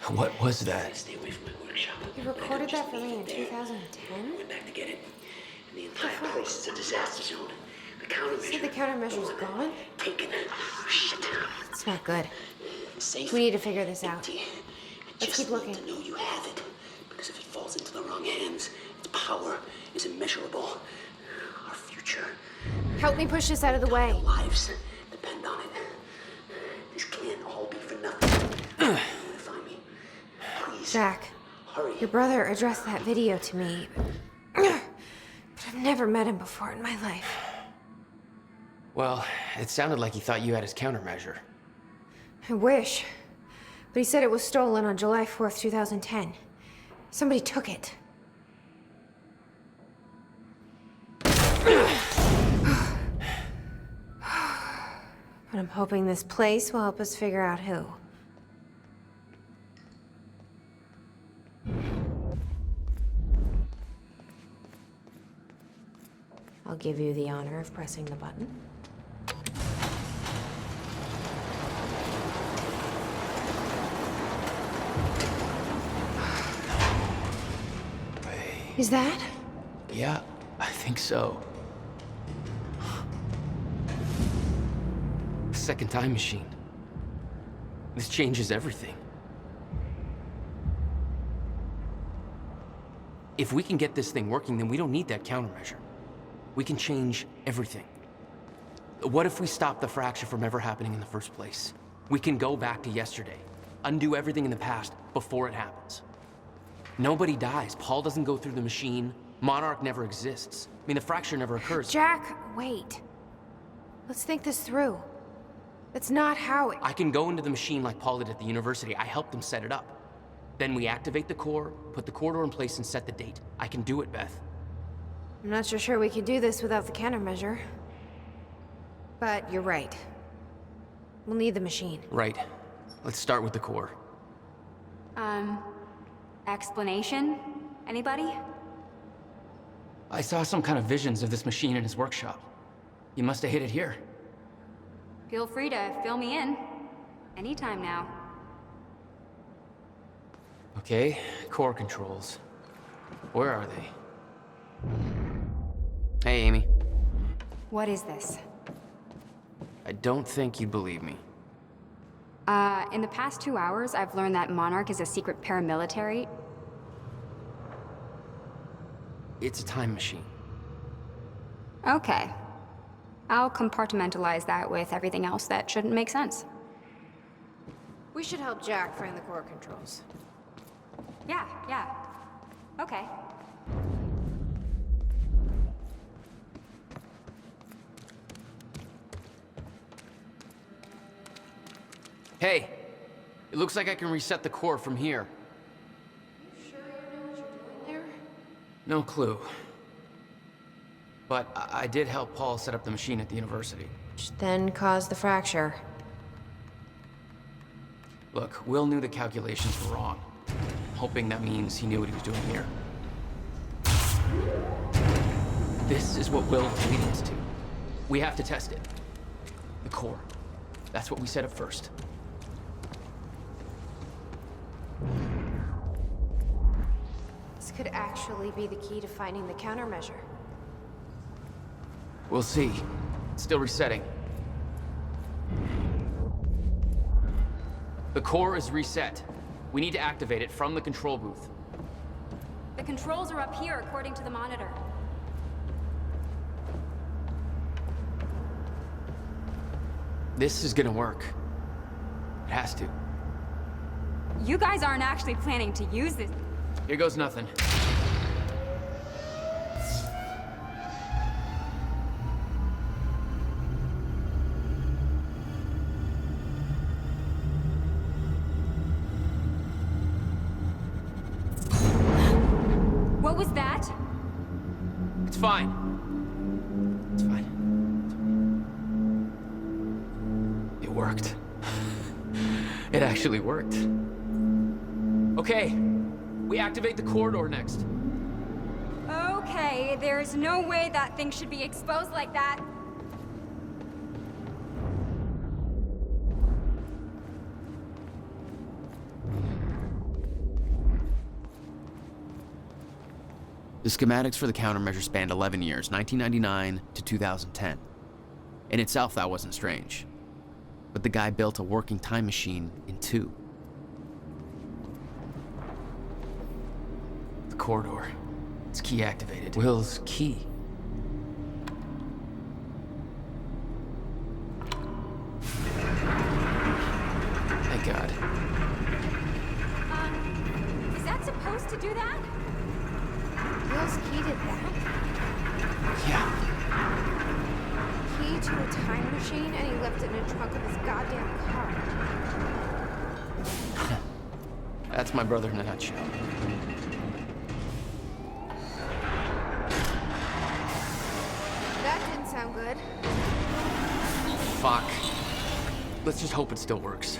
What was that? Stay away from my workshop. You recorded that for me in 2010? I went back to get it. And the entire place is a disaster zone. The countermeasure. So the countermeasure's gone? Taken. Shit. It's not good. Safe. We need to figure this out. Empty. Let's keep looking. To know you have it, because if it falls into the wrong hands, its power is immeasurable. Our future. Help me push this out of the way. Our lives depend on it. This can't all be for nothing. Find me, please. Jack, hurry. Your brother addressed that video to me, but I've never met him before in my life. Well, it sounded like he thought you had his countermeasure. I wish. But he said it was stolen on July 4th, 2010. Somebody took it. But I'm hoping this place will help us figure out who. I'll give you the honor of pressing the button. Is that? Yeah, I think so. Second time machine. This changes everything. If we can get this thing working, then we don't need that countermeasure. We can change everything. What if we stop the fracture from ever happening in the first place? We can go back to yesterday, undo everything in the past before it happens. Nobody dies. Paul doesn't go through the machine. Monarch never exists. I mean, the fracture never occurs. Jack, wait. Let's think this through. That's not how it... I can go into the machine like Paul did at the university. I helped them set it up. Then we activate the core, put the corridor in place, and set the date. I can do it, Beth. I'm not so sure we can do this without the countermeasure. But you're right. We'll need the machine. Right. Let's start with the core. Explanation? Anybody? I saw some kind of visions of this machine in his workshop. You must have hid it here. Feel free to fill me in. Anytime now. Okay, core controls. Where are they? Hey, Amy. What is this? I don't think you believe me. In the past 2 hours, I've learned that Monarch is a secret paramilitary. It's a time machine. Okay. I'll compartmentalize that with everything else that shouldn't make sense. We should help Jack find the core controls. Yeah. Okay. Hey, it looks like I can reset the core from here. You sure you know what you're doing there? No clue. But I did help Paul set up the machine at the university. Which then caused the fracture. Look, Will knew the calculations were wrong. Hoping that means he knew what he was doing here. This is what Will is leading us to. We have to test it. The core. That's what we set up first. This could actually be the key to finding the countermeasure. We'll see. It's still resetting. The core is reset. We need to activate it from the control booth. The controls are up here, according to the monitor. This is gonna work. It has to. You guys aren't actually planning to use this. Here goes nothing. What was that? It's fine. It's fine. It worked. It actually worked. Okay, we activate the corridor next. Okay, there's no way that thing should be exposed like that. The schematics for the countermeasure spanned 11 years, 1999 to 2010. In itself, that wasn't strange. But the guy built a working time machine in 2. The corridor. It's key activated. Will's key. Thank God. Is that supposed to do that? Will's key did that? Yeah. Key to a time machine, and he left it in the trunk of his goddamn car. That's my brother in a nutshell. That didn't sound good. Fuck. Let's just hope it still works.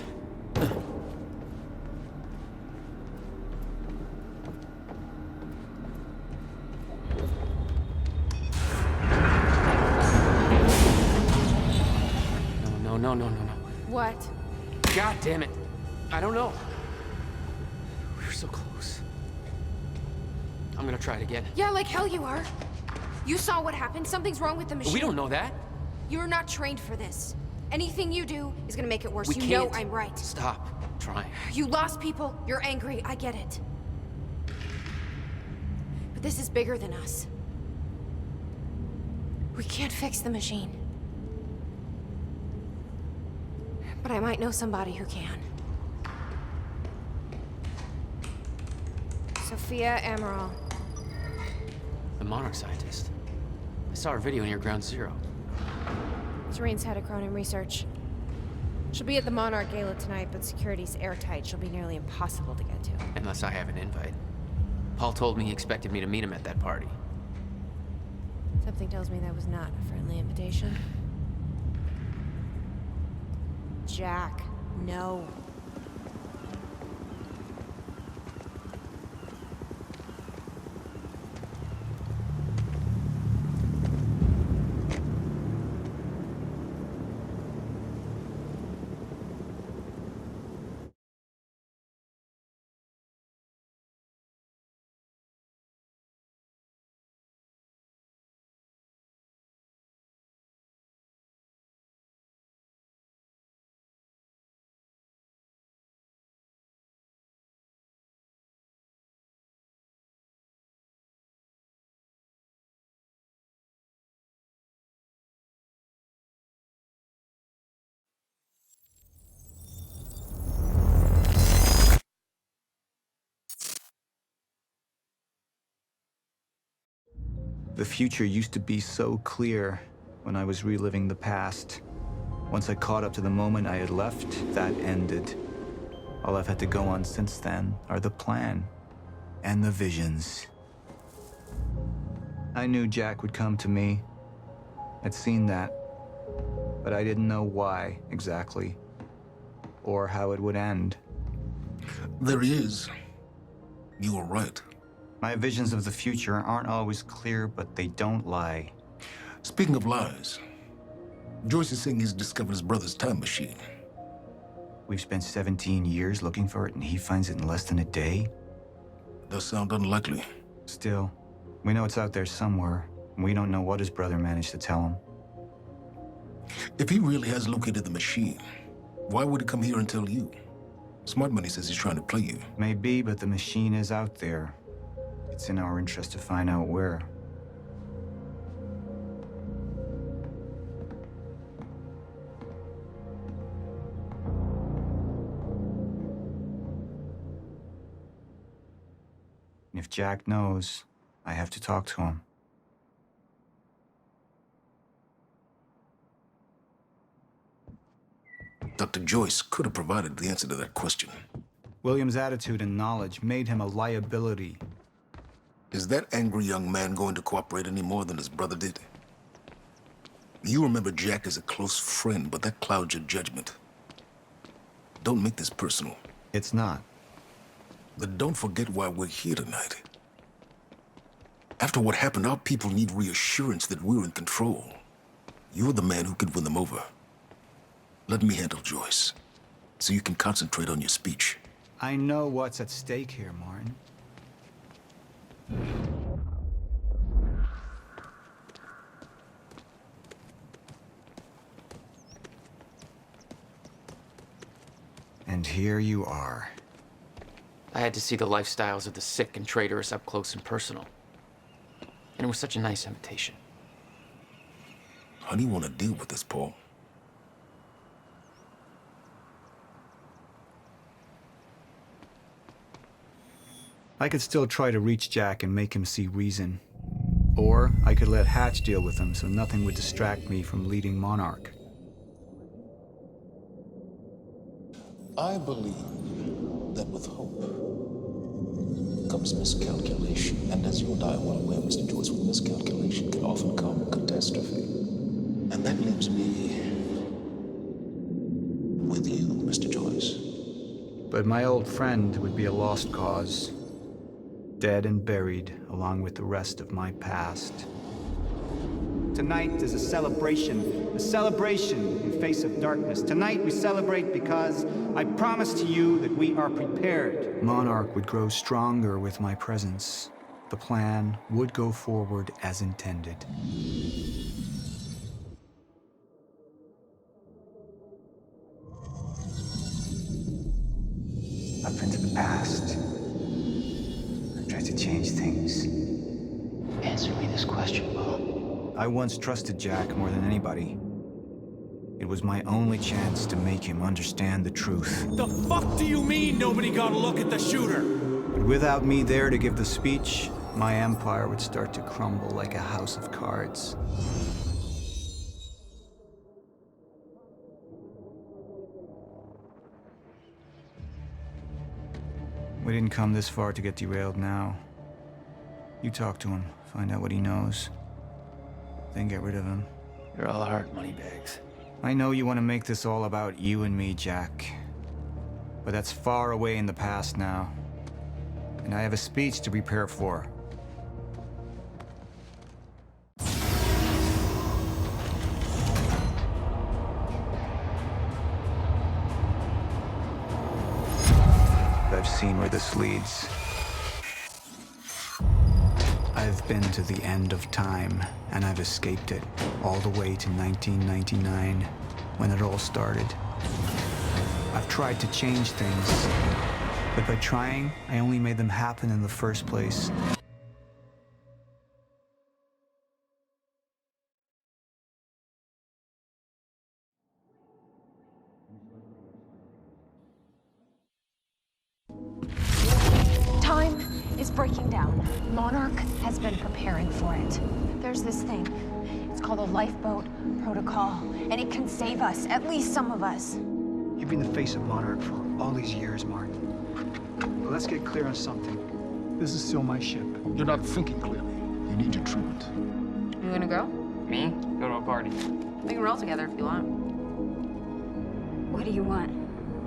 No. What? God damn it. I don't know. We were so close. I'm gonna try it again. Yeah, like hell you are. You saw what happened. Something's wrong with the machine. We don't know that. You're not trained for this. Anything you do is gonna make it worse. We You can't. know I'm right. Stop trying. You lost people. You're angry. I get it. But this is bigger than us. We can't fix the machine. but I might know somebody who can. Sophia Amaral. The Monarch scientist. I saw her video near Ground Zero. Serene's head of Cronin Research. She'll be at the Monarch Gala tonight, but security's airtight. She'll be nearly impossible to get to. Unless I have an invite. Paul told me he expected me to meet him at that party. Something tells me that was not a friendly invitation. Jack, no. The future used to be so clear when I was reliving the past. Once I caught up to the moment I had left, that ended. All I've had to go on since then are the plan and the visions. I knew Jack would come to me. I'd seen that, but I didn't know why exactly, or how it would end. There he is. You were right. My visions of the future aren't always clear, but they don't lie. Speaking of lies, Joyce is saying he's discovered his brother's time machine. We've spent 17 years looking for it, and he finds it in less than a day? Does sound unlikely. Still, we know it's out there somewhere, and we don't know what his brother managed to tell him. If he really has located the machine, why would he come here and tell you? Smart Money says he's trying to play you. Maybe, but the machine is out there. It's in our interest to find out where. And if Jack knows, I have to talk to him. Dr. Joyce could have provided the answer to that question. William's attitude and knowledge made him a liability. Is that angry young man going to cooperate any more than his brother did? You remember Jack as a close friend, but that clouds your judgment. Don't make this personal. It's not. But don't forget why we're here tonight. After what happened, our people need reassurance that we're in control. You're the man who could win them over. Let me handle Joyce, so you can concentrate on your speech. I know what's at stake here, Martin. And here you are. I had to see the lifestyles of the sick and traitorous up close and personal. And it was such a nice invitation. How do you want to deal with this, Paul? I could still try to reach Jack and make him see reason. Or I could let Hatch deal with him so nothing would distract me from leading Monarch. I believe that with hope comes miscalculation. And as you and I are well aware, Mr. Joyce, with miscalculation can often come catastrophe. And that leaves me with you, Mr. Joyce. But my old friend would be a lost cause. Dead and buried, along with the rest of my past. Tonight is a celebration in face of darkness. Tonight we celebrate because I promise to you that we are prepared. Monarch would grow stronger with my presence. The plan would go forward as intended. Up into the past. Tried to change things. Answer me this question, Bo. I once trusted Jack more than anybody. It was my only chance to make him understand the truth. The fuck do you mean nobody got a look at the shooter? But without me there to give the speech, my empire would start to crumble like a house of cards. We didn't come this far to get derailed now. You talk to him, find out what he knows, then get rid of him. You're all heart, Moneybags. I know you want to make this all about you and me, Jack. But that's far away in the past now. And I have a speech to prepare for. I've seen where this leads. I've been to the end of time, and I've escaped it, all the way to 1999, when it all started. I've tried to change things, but by trying, I only made them happen in the first place. Time is breaking down. Monarch has been preparing for it. There's this thing. It's called a lifeboat protocol, and it can save us, at least some of us. You've been the face of Monarch for all these years, Martin. But let's get clear on something. This is still my ship. You're not thinking clearly. You need your treatment. You gonna go? Me? Go to a party. We can roll together if you want. What do you want?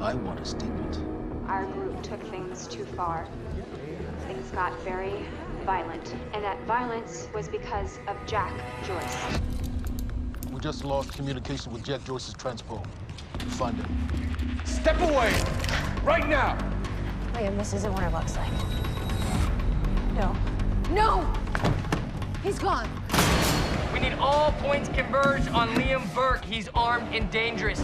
I want a statement. Our group took things too far. Things got very violent. And that violence was because of Jack Joyce. We just lost communication with Jack Joyce's transport. Find him. Step away! Right now! Liam, this isn't what it looks like. No. No! He's gone! We need all points converged on Liam Burke. He's armed and dangerous.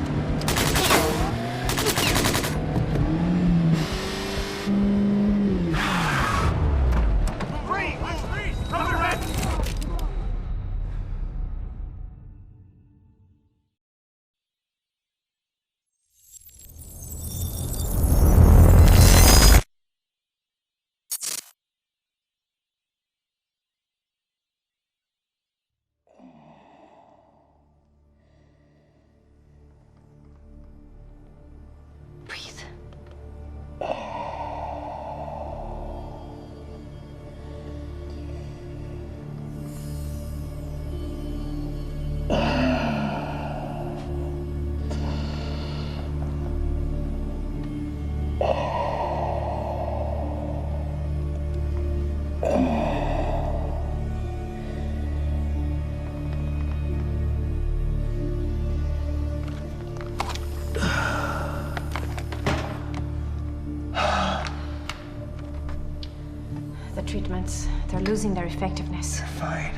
Treatments, they're losing their effectiveness. You're fine.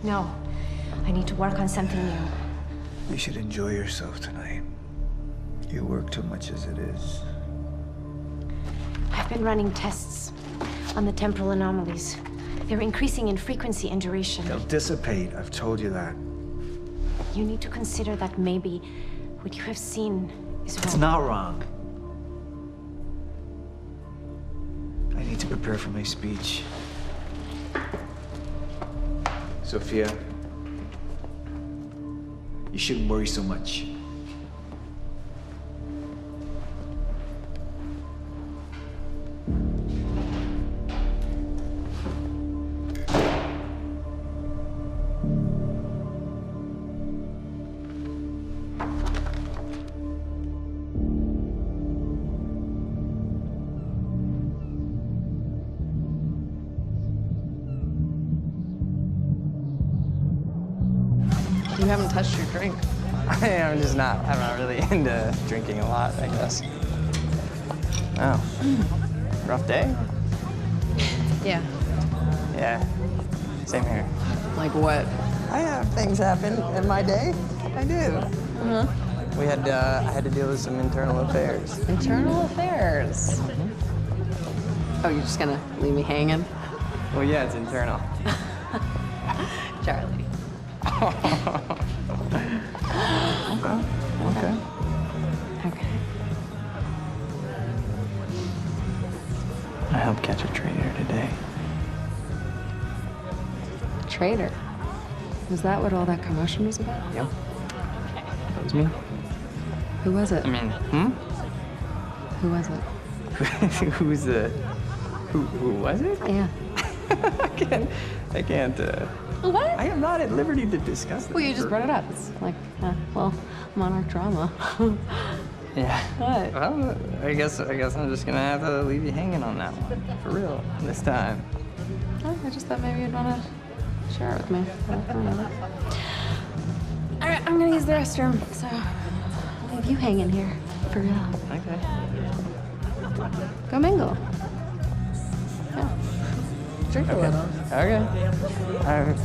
No, I need to work on something new. You should enjoy yourself tonight. You work too much as it is. I've been running tests on the temporal anomalies. They're increasing in frequency and duration. They'll dissipate, I've told you that. You need to consider that maybe what you have seen is wrong. It's not wrong. I need to prepare for my speech. Sophia, you shouldn't worry so much. You haven't touched your drink. I'm not really into drinking a lot, I guess. Oh. Rough day? Yeah. Yeah. Same here. Like what? I have things happen in my day. I do. Uh-huh. I had to deal with some internal affairs. Internal affairs? Oh, you're just gonna leave me hanging? Well, yeah, it's internal. Charlie. Okay. Okay. I helped catch a traitor today. Traitor. Was that what all that commotion was about? Yep. That was me. Who was it? I mean, Who was it? Who was it? Yeah. I can't, What? I am not at liberty to discuss this. Well, you just brought it up. It's like, well, Monarch drama. Yeah. What? Well, I guess I'm just gonna have to leave you hanging on that one. For real. This time. Oh, I just thought maybe you'd want to share it with me. But I don't know. All right, I'm gonna use the restroom, so I'll leave you hanging here for real. Okay. Go mingle. Yeah. Drink a little. Okay. All right.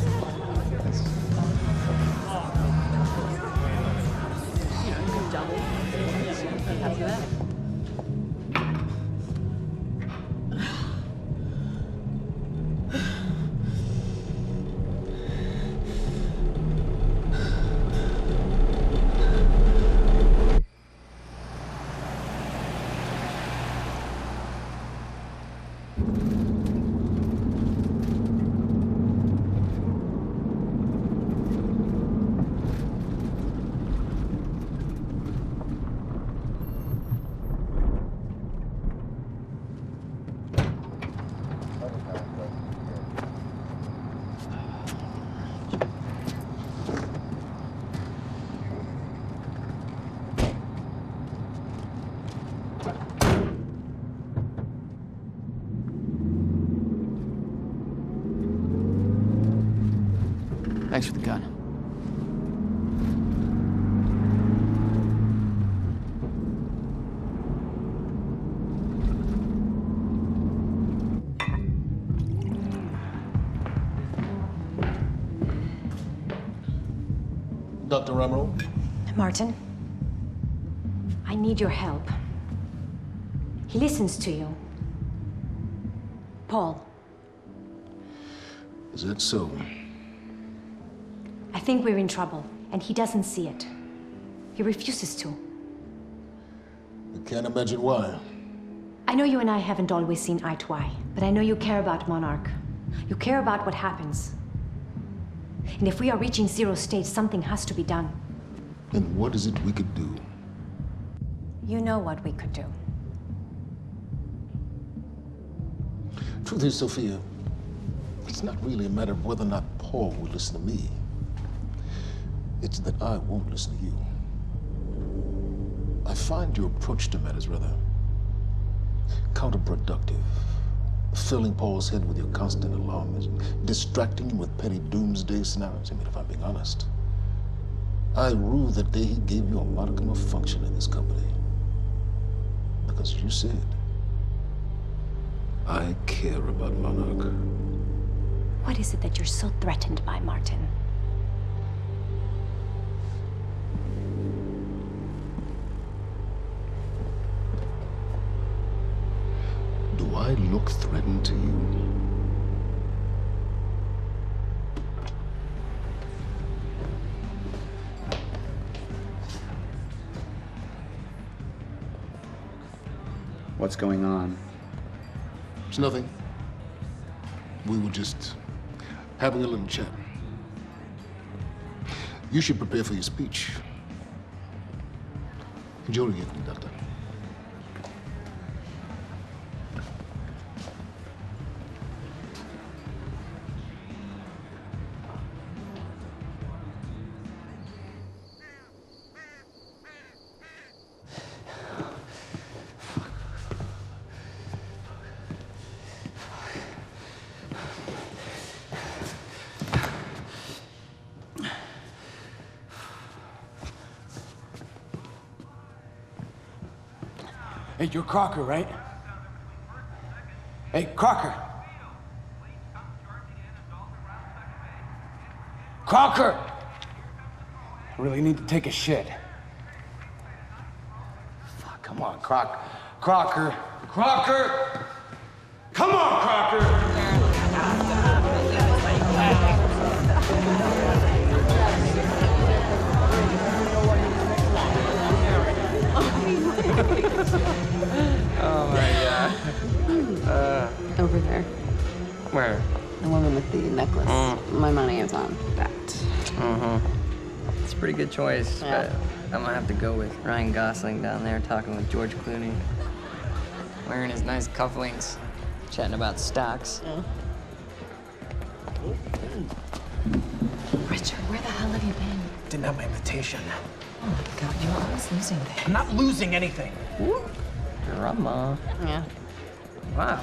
Thanks for the gun. Dr. Ramro? Martin, I need your help. He listens to you. Paul, Is that so? I think we're in trouble, and he doesn't see it. He refuses to. I can't imagine why. I know you and I haven't always seen eye to eye, but I know you care about Monarch. You care about what happens. And if we are reaching zero state, something has to be done. And what is it we could do? You know what we could do. Truth is, Sophia, it's not really a matter of whether or not Paul will listen to me. It's that I won't listen to you. I find your approach to matters rather counterproductive. Filling Paul's head with your constant alarmism, distracting him with petty doomsday scenarios. I mean, if I'm being honest, I rue the day he gave you a modicum of function in this company. Because you said, I care about Monarch. What is it that you're so threatened by, Martin? Do I look threatened to you? What's going on? It's nothing. We were just having a little chat. You should prepare for your speech. Enjoy the evening, Doctor. Hey, you're Crocker, right? Hey, Crocker! Crocker! I really need to take a shit. Fuck, come on, Crocker. Crocker! Come on, Crocker! Where? The woman with the necklace. My money is on that. It's a pretty good choice, Yeah. but I'm gonna have to go with Ryan Gosling down there talking with George Clooney. Wearing his nice cufflinks, chatting about stocks. Richard, where the hell have you been? Didn't have my invitation. Oh my God, you're always losing things. I'm not losing anything. Drama. Yeah. Wow.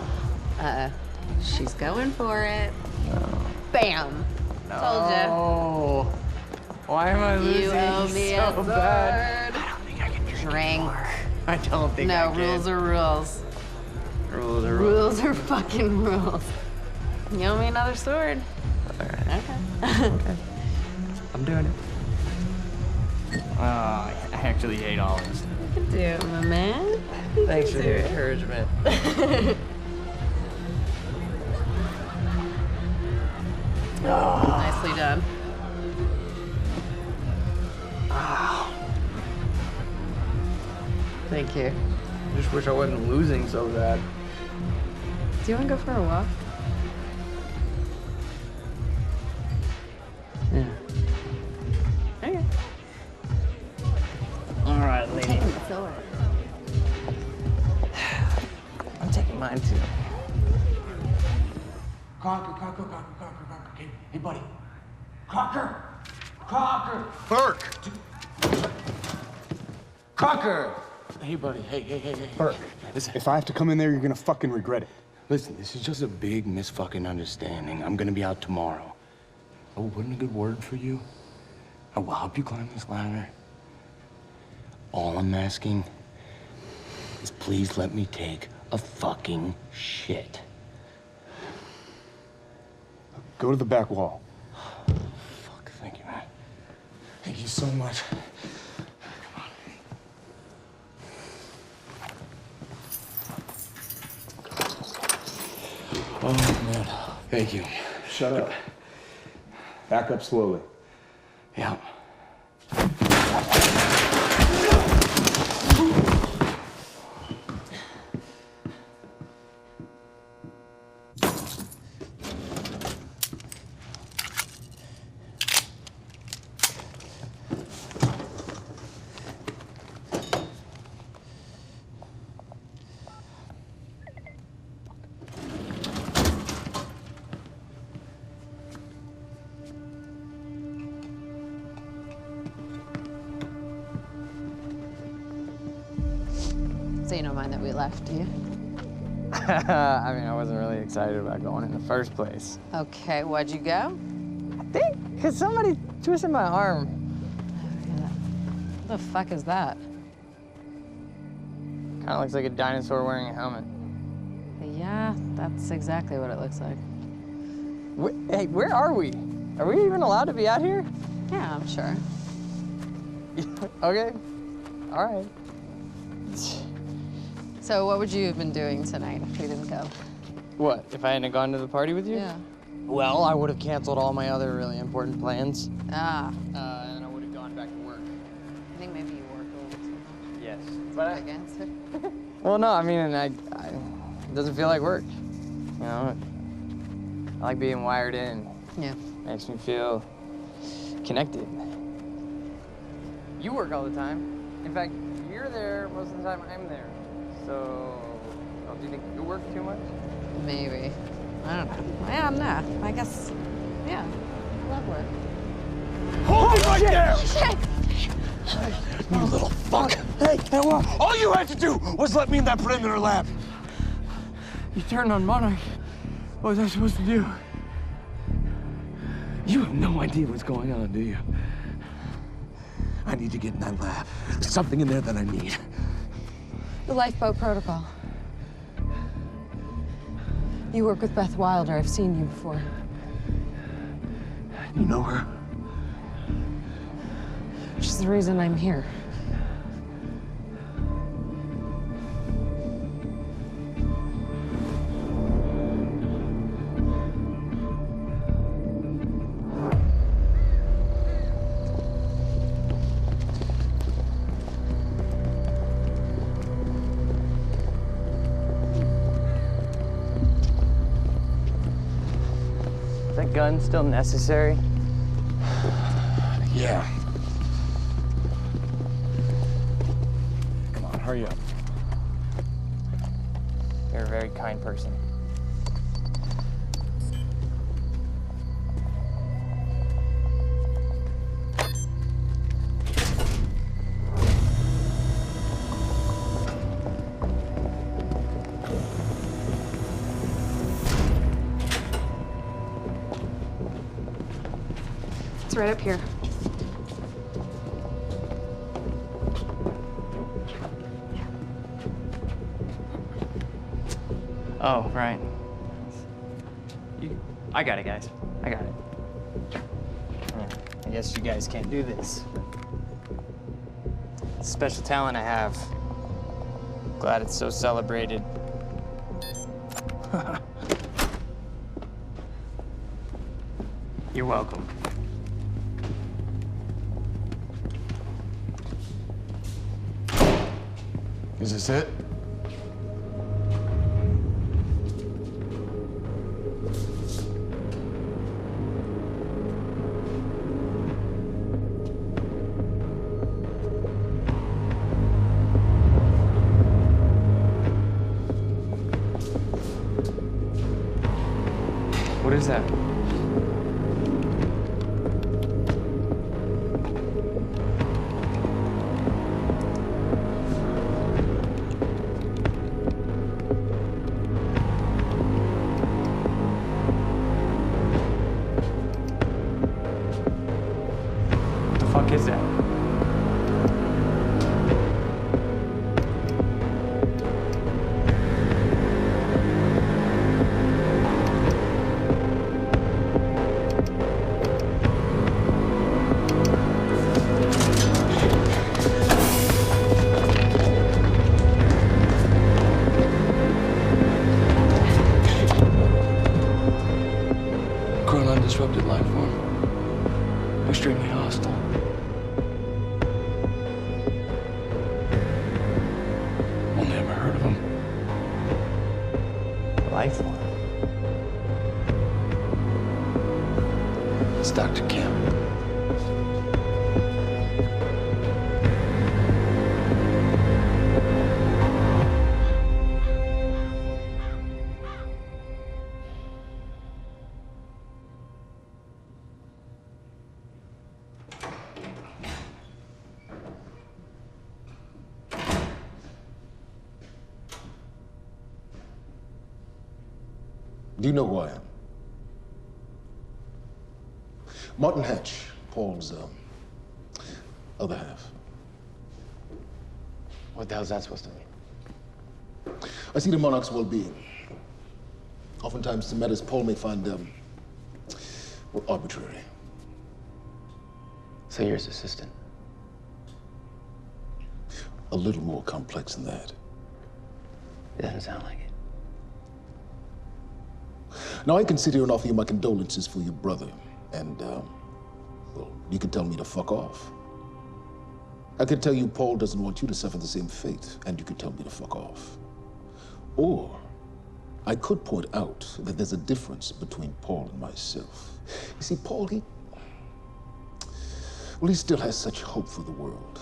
She's going for it. Bam. Told you. Oh. Why am I losing You owe me so a sword. bad? I don't think I can Drink. I don't think I No, can. rules are rules. Rules are rules. Rules are fucking rules. You owe me another sword. All right. Okay. I'm doing it. I actually hate all of this. You can do it, my man. Thanks for do the it. encouragement. Nicely done. Thank you. I just wish I wasn't losing so bad. Do you want to go for a walk? Yeah. Okay. All right, lady. Sword. I'm taking mine too. Crocker. Hey, buddy. Crocker. Burke! Crocker! Hey, buddy. Hey. Burke, if I have to come in there, you're gonna fucking regret it. Listen, this is just a big misfucking understanding. I'm gonna be out tomorrow. I will put in a good word for you. I will help you climb this ladder. All I'm asking is please let me take a fucking shit. Go to the back wall. Fuck, thank you, man. Thank you so much. Oh, man. Thank you. Shut up. Back up slowly. Yeah. So you don't mind that we left, do you? I mean, I wasn't really excited about going in the first place. Okay, why'd you go? I think because somebody twisted my arm. What the fuck is that? Kind of looks like a dinosaur wearing a helmet. Yeah, that's exactly what it looks like. Hey, where are we? Are we even allowed to be out here? Yeah, I'm sure. Okay. All right. So what would you have been doing tonight if we didn't go? What, if I hadn't gone to the party with you? Yeah. Well, I would have canceled all my other really important plans. Ah. And I would have gone back to work. I think maybe you work a little too much. Yes. But Against it? well, no, I mean, it doesn't feel like work. You know, I like being wired in. Yeah. Makes me feel connected. You work all the time. In fact, you're there most of the time I'm there. So, do you think you work too much? Maybe. I don't know. Yeah, nah. I guess, yeah. I love work. Hold it right there! Shit! You little fuck! Hey, what? All you had to do was let me in that perimeter lab. You turned on Monarch. What was I supposed to do? You have no idea what's going on, do you? I need to get in that lab. There's something in there that I need. The lifeboat protocol. You work with Beth Wilder. I've seen you before. You know her? She's the reason I'm here. that gun still necessary? Yeah. Come on, hurry up. You're a very kind person. It's right up here. Oh, right. I got it, guys. I got it. I guess you guys can't do this. It's a special talent I have. Glad it's so celebrated. You're welcome. Is this it? What is that? What the fuck is that? Cruel, undisrupted life form. Extremely hostile. Only ever heard of him. Life form. It's Dr. Kim. Do you know who I am? Martin Hatch, Paul's other half. What the hell's that supposed to mean? I see the Monarch's well-being. Oftentimes, the matters Paul may find were arbitrary. So you're his assistant? A little more complex than that. It doesn't sound like it. Now, I can sit here and offer you my condolences for your brother, and, well, you can tell me to fuck off. I could tell you Paul doesn't want you to suffer the same fate, and you could tell me to fuck off. Or, I could point out that there's a difference between Paul and myself. You see, Paul, he still has such hope for the world,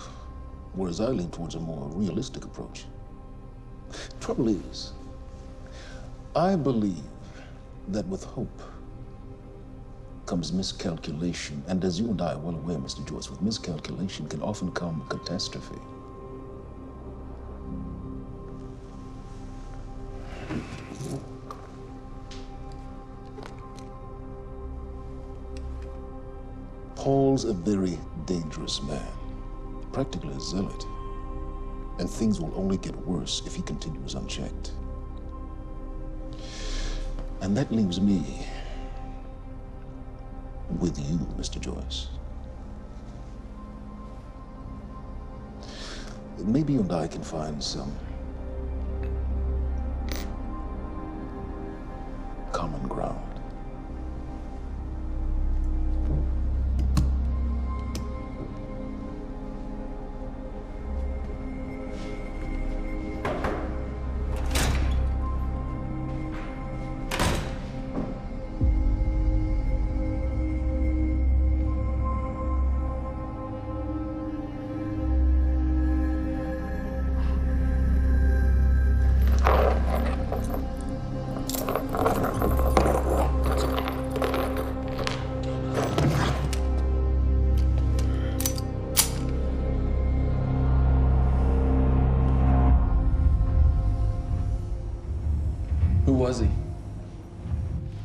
whereas I lean towards a more realistic approach. Trouble is, I believe that with hope comes miscalculation, and as you and I are well aware, Mr. Joyce, with miscalculation can often come catastrophe. Paul's a very dangerous man, practically a zealot, and things will only get worse if he continues unchecked. And that leaves me with you, Mr. Joyce. Maybe you and I can find some common ground.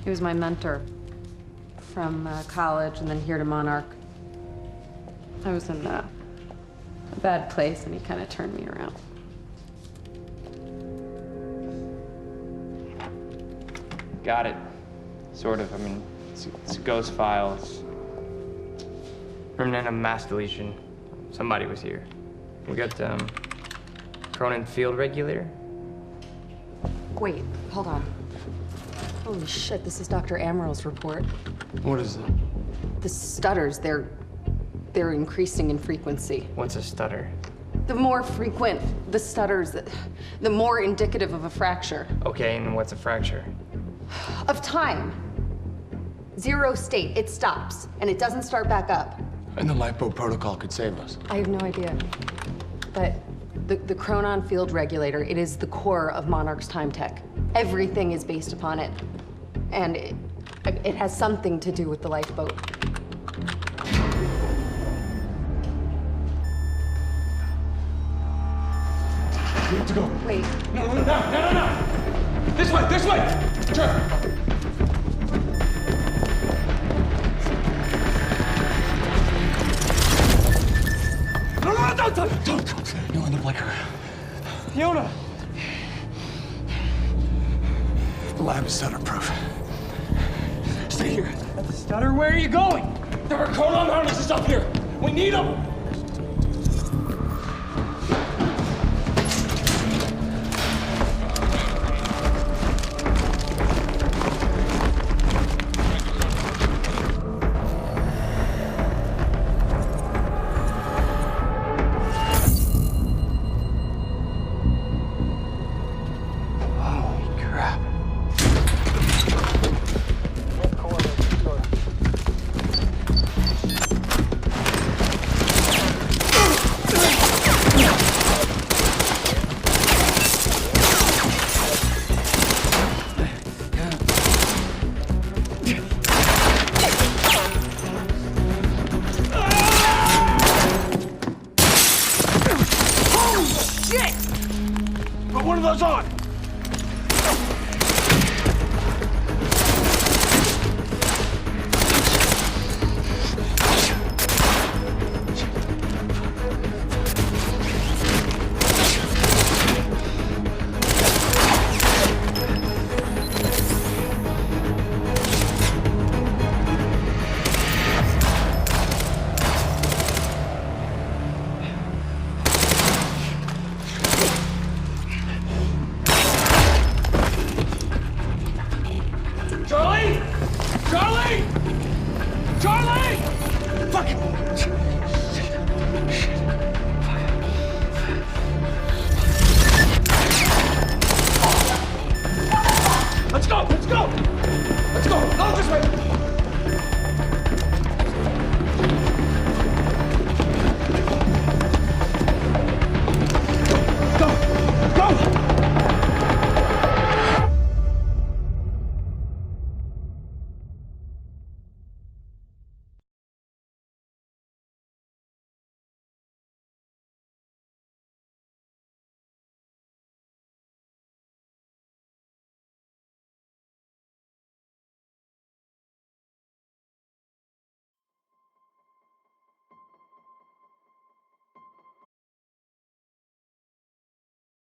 He was my mentor from college and then here to Monarch. I was in a bad place and he kind of turned me around. Got it. Sort of. I mean, it's a ghost file. It's remnant of mass deletion. Somebody was here. We got, Cronin Field Regulator. Wait, hold on. Holy shit, this is Dr. Amaril's report. What is it? The stutters, they're increasing in frequency. What's a stutter? The more frequent the stutters, the more indicative of a fracture. Okay, and what's a fracture? Of time. Zero state, it stops, and it doesn't start back up. And the lifeboat protocol could save us. I have no idea. But the Cronin Field Regulator, it is the core of Monarch's time tech. Everything is based upon it. And it has something to do with the lifeboat. We have to go. Wait. No. This way! Trevor! No, don't! You'll end up like her. Fiona! The lab is stutter-proof. Stay here. Stutter, where are you going? There are Cronin harnesses up here. We need them. Let's go!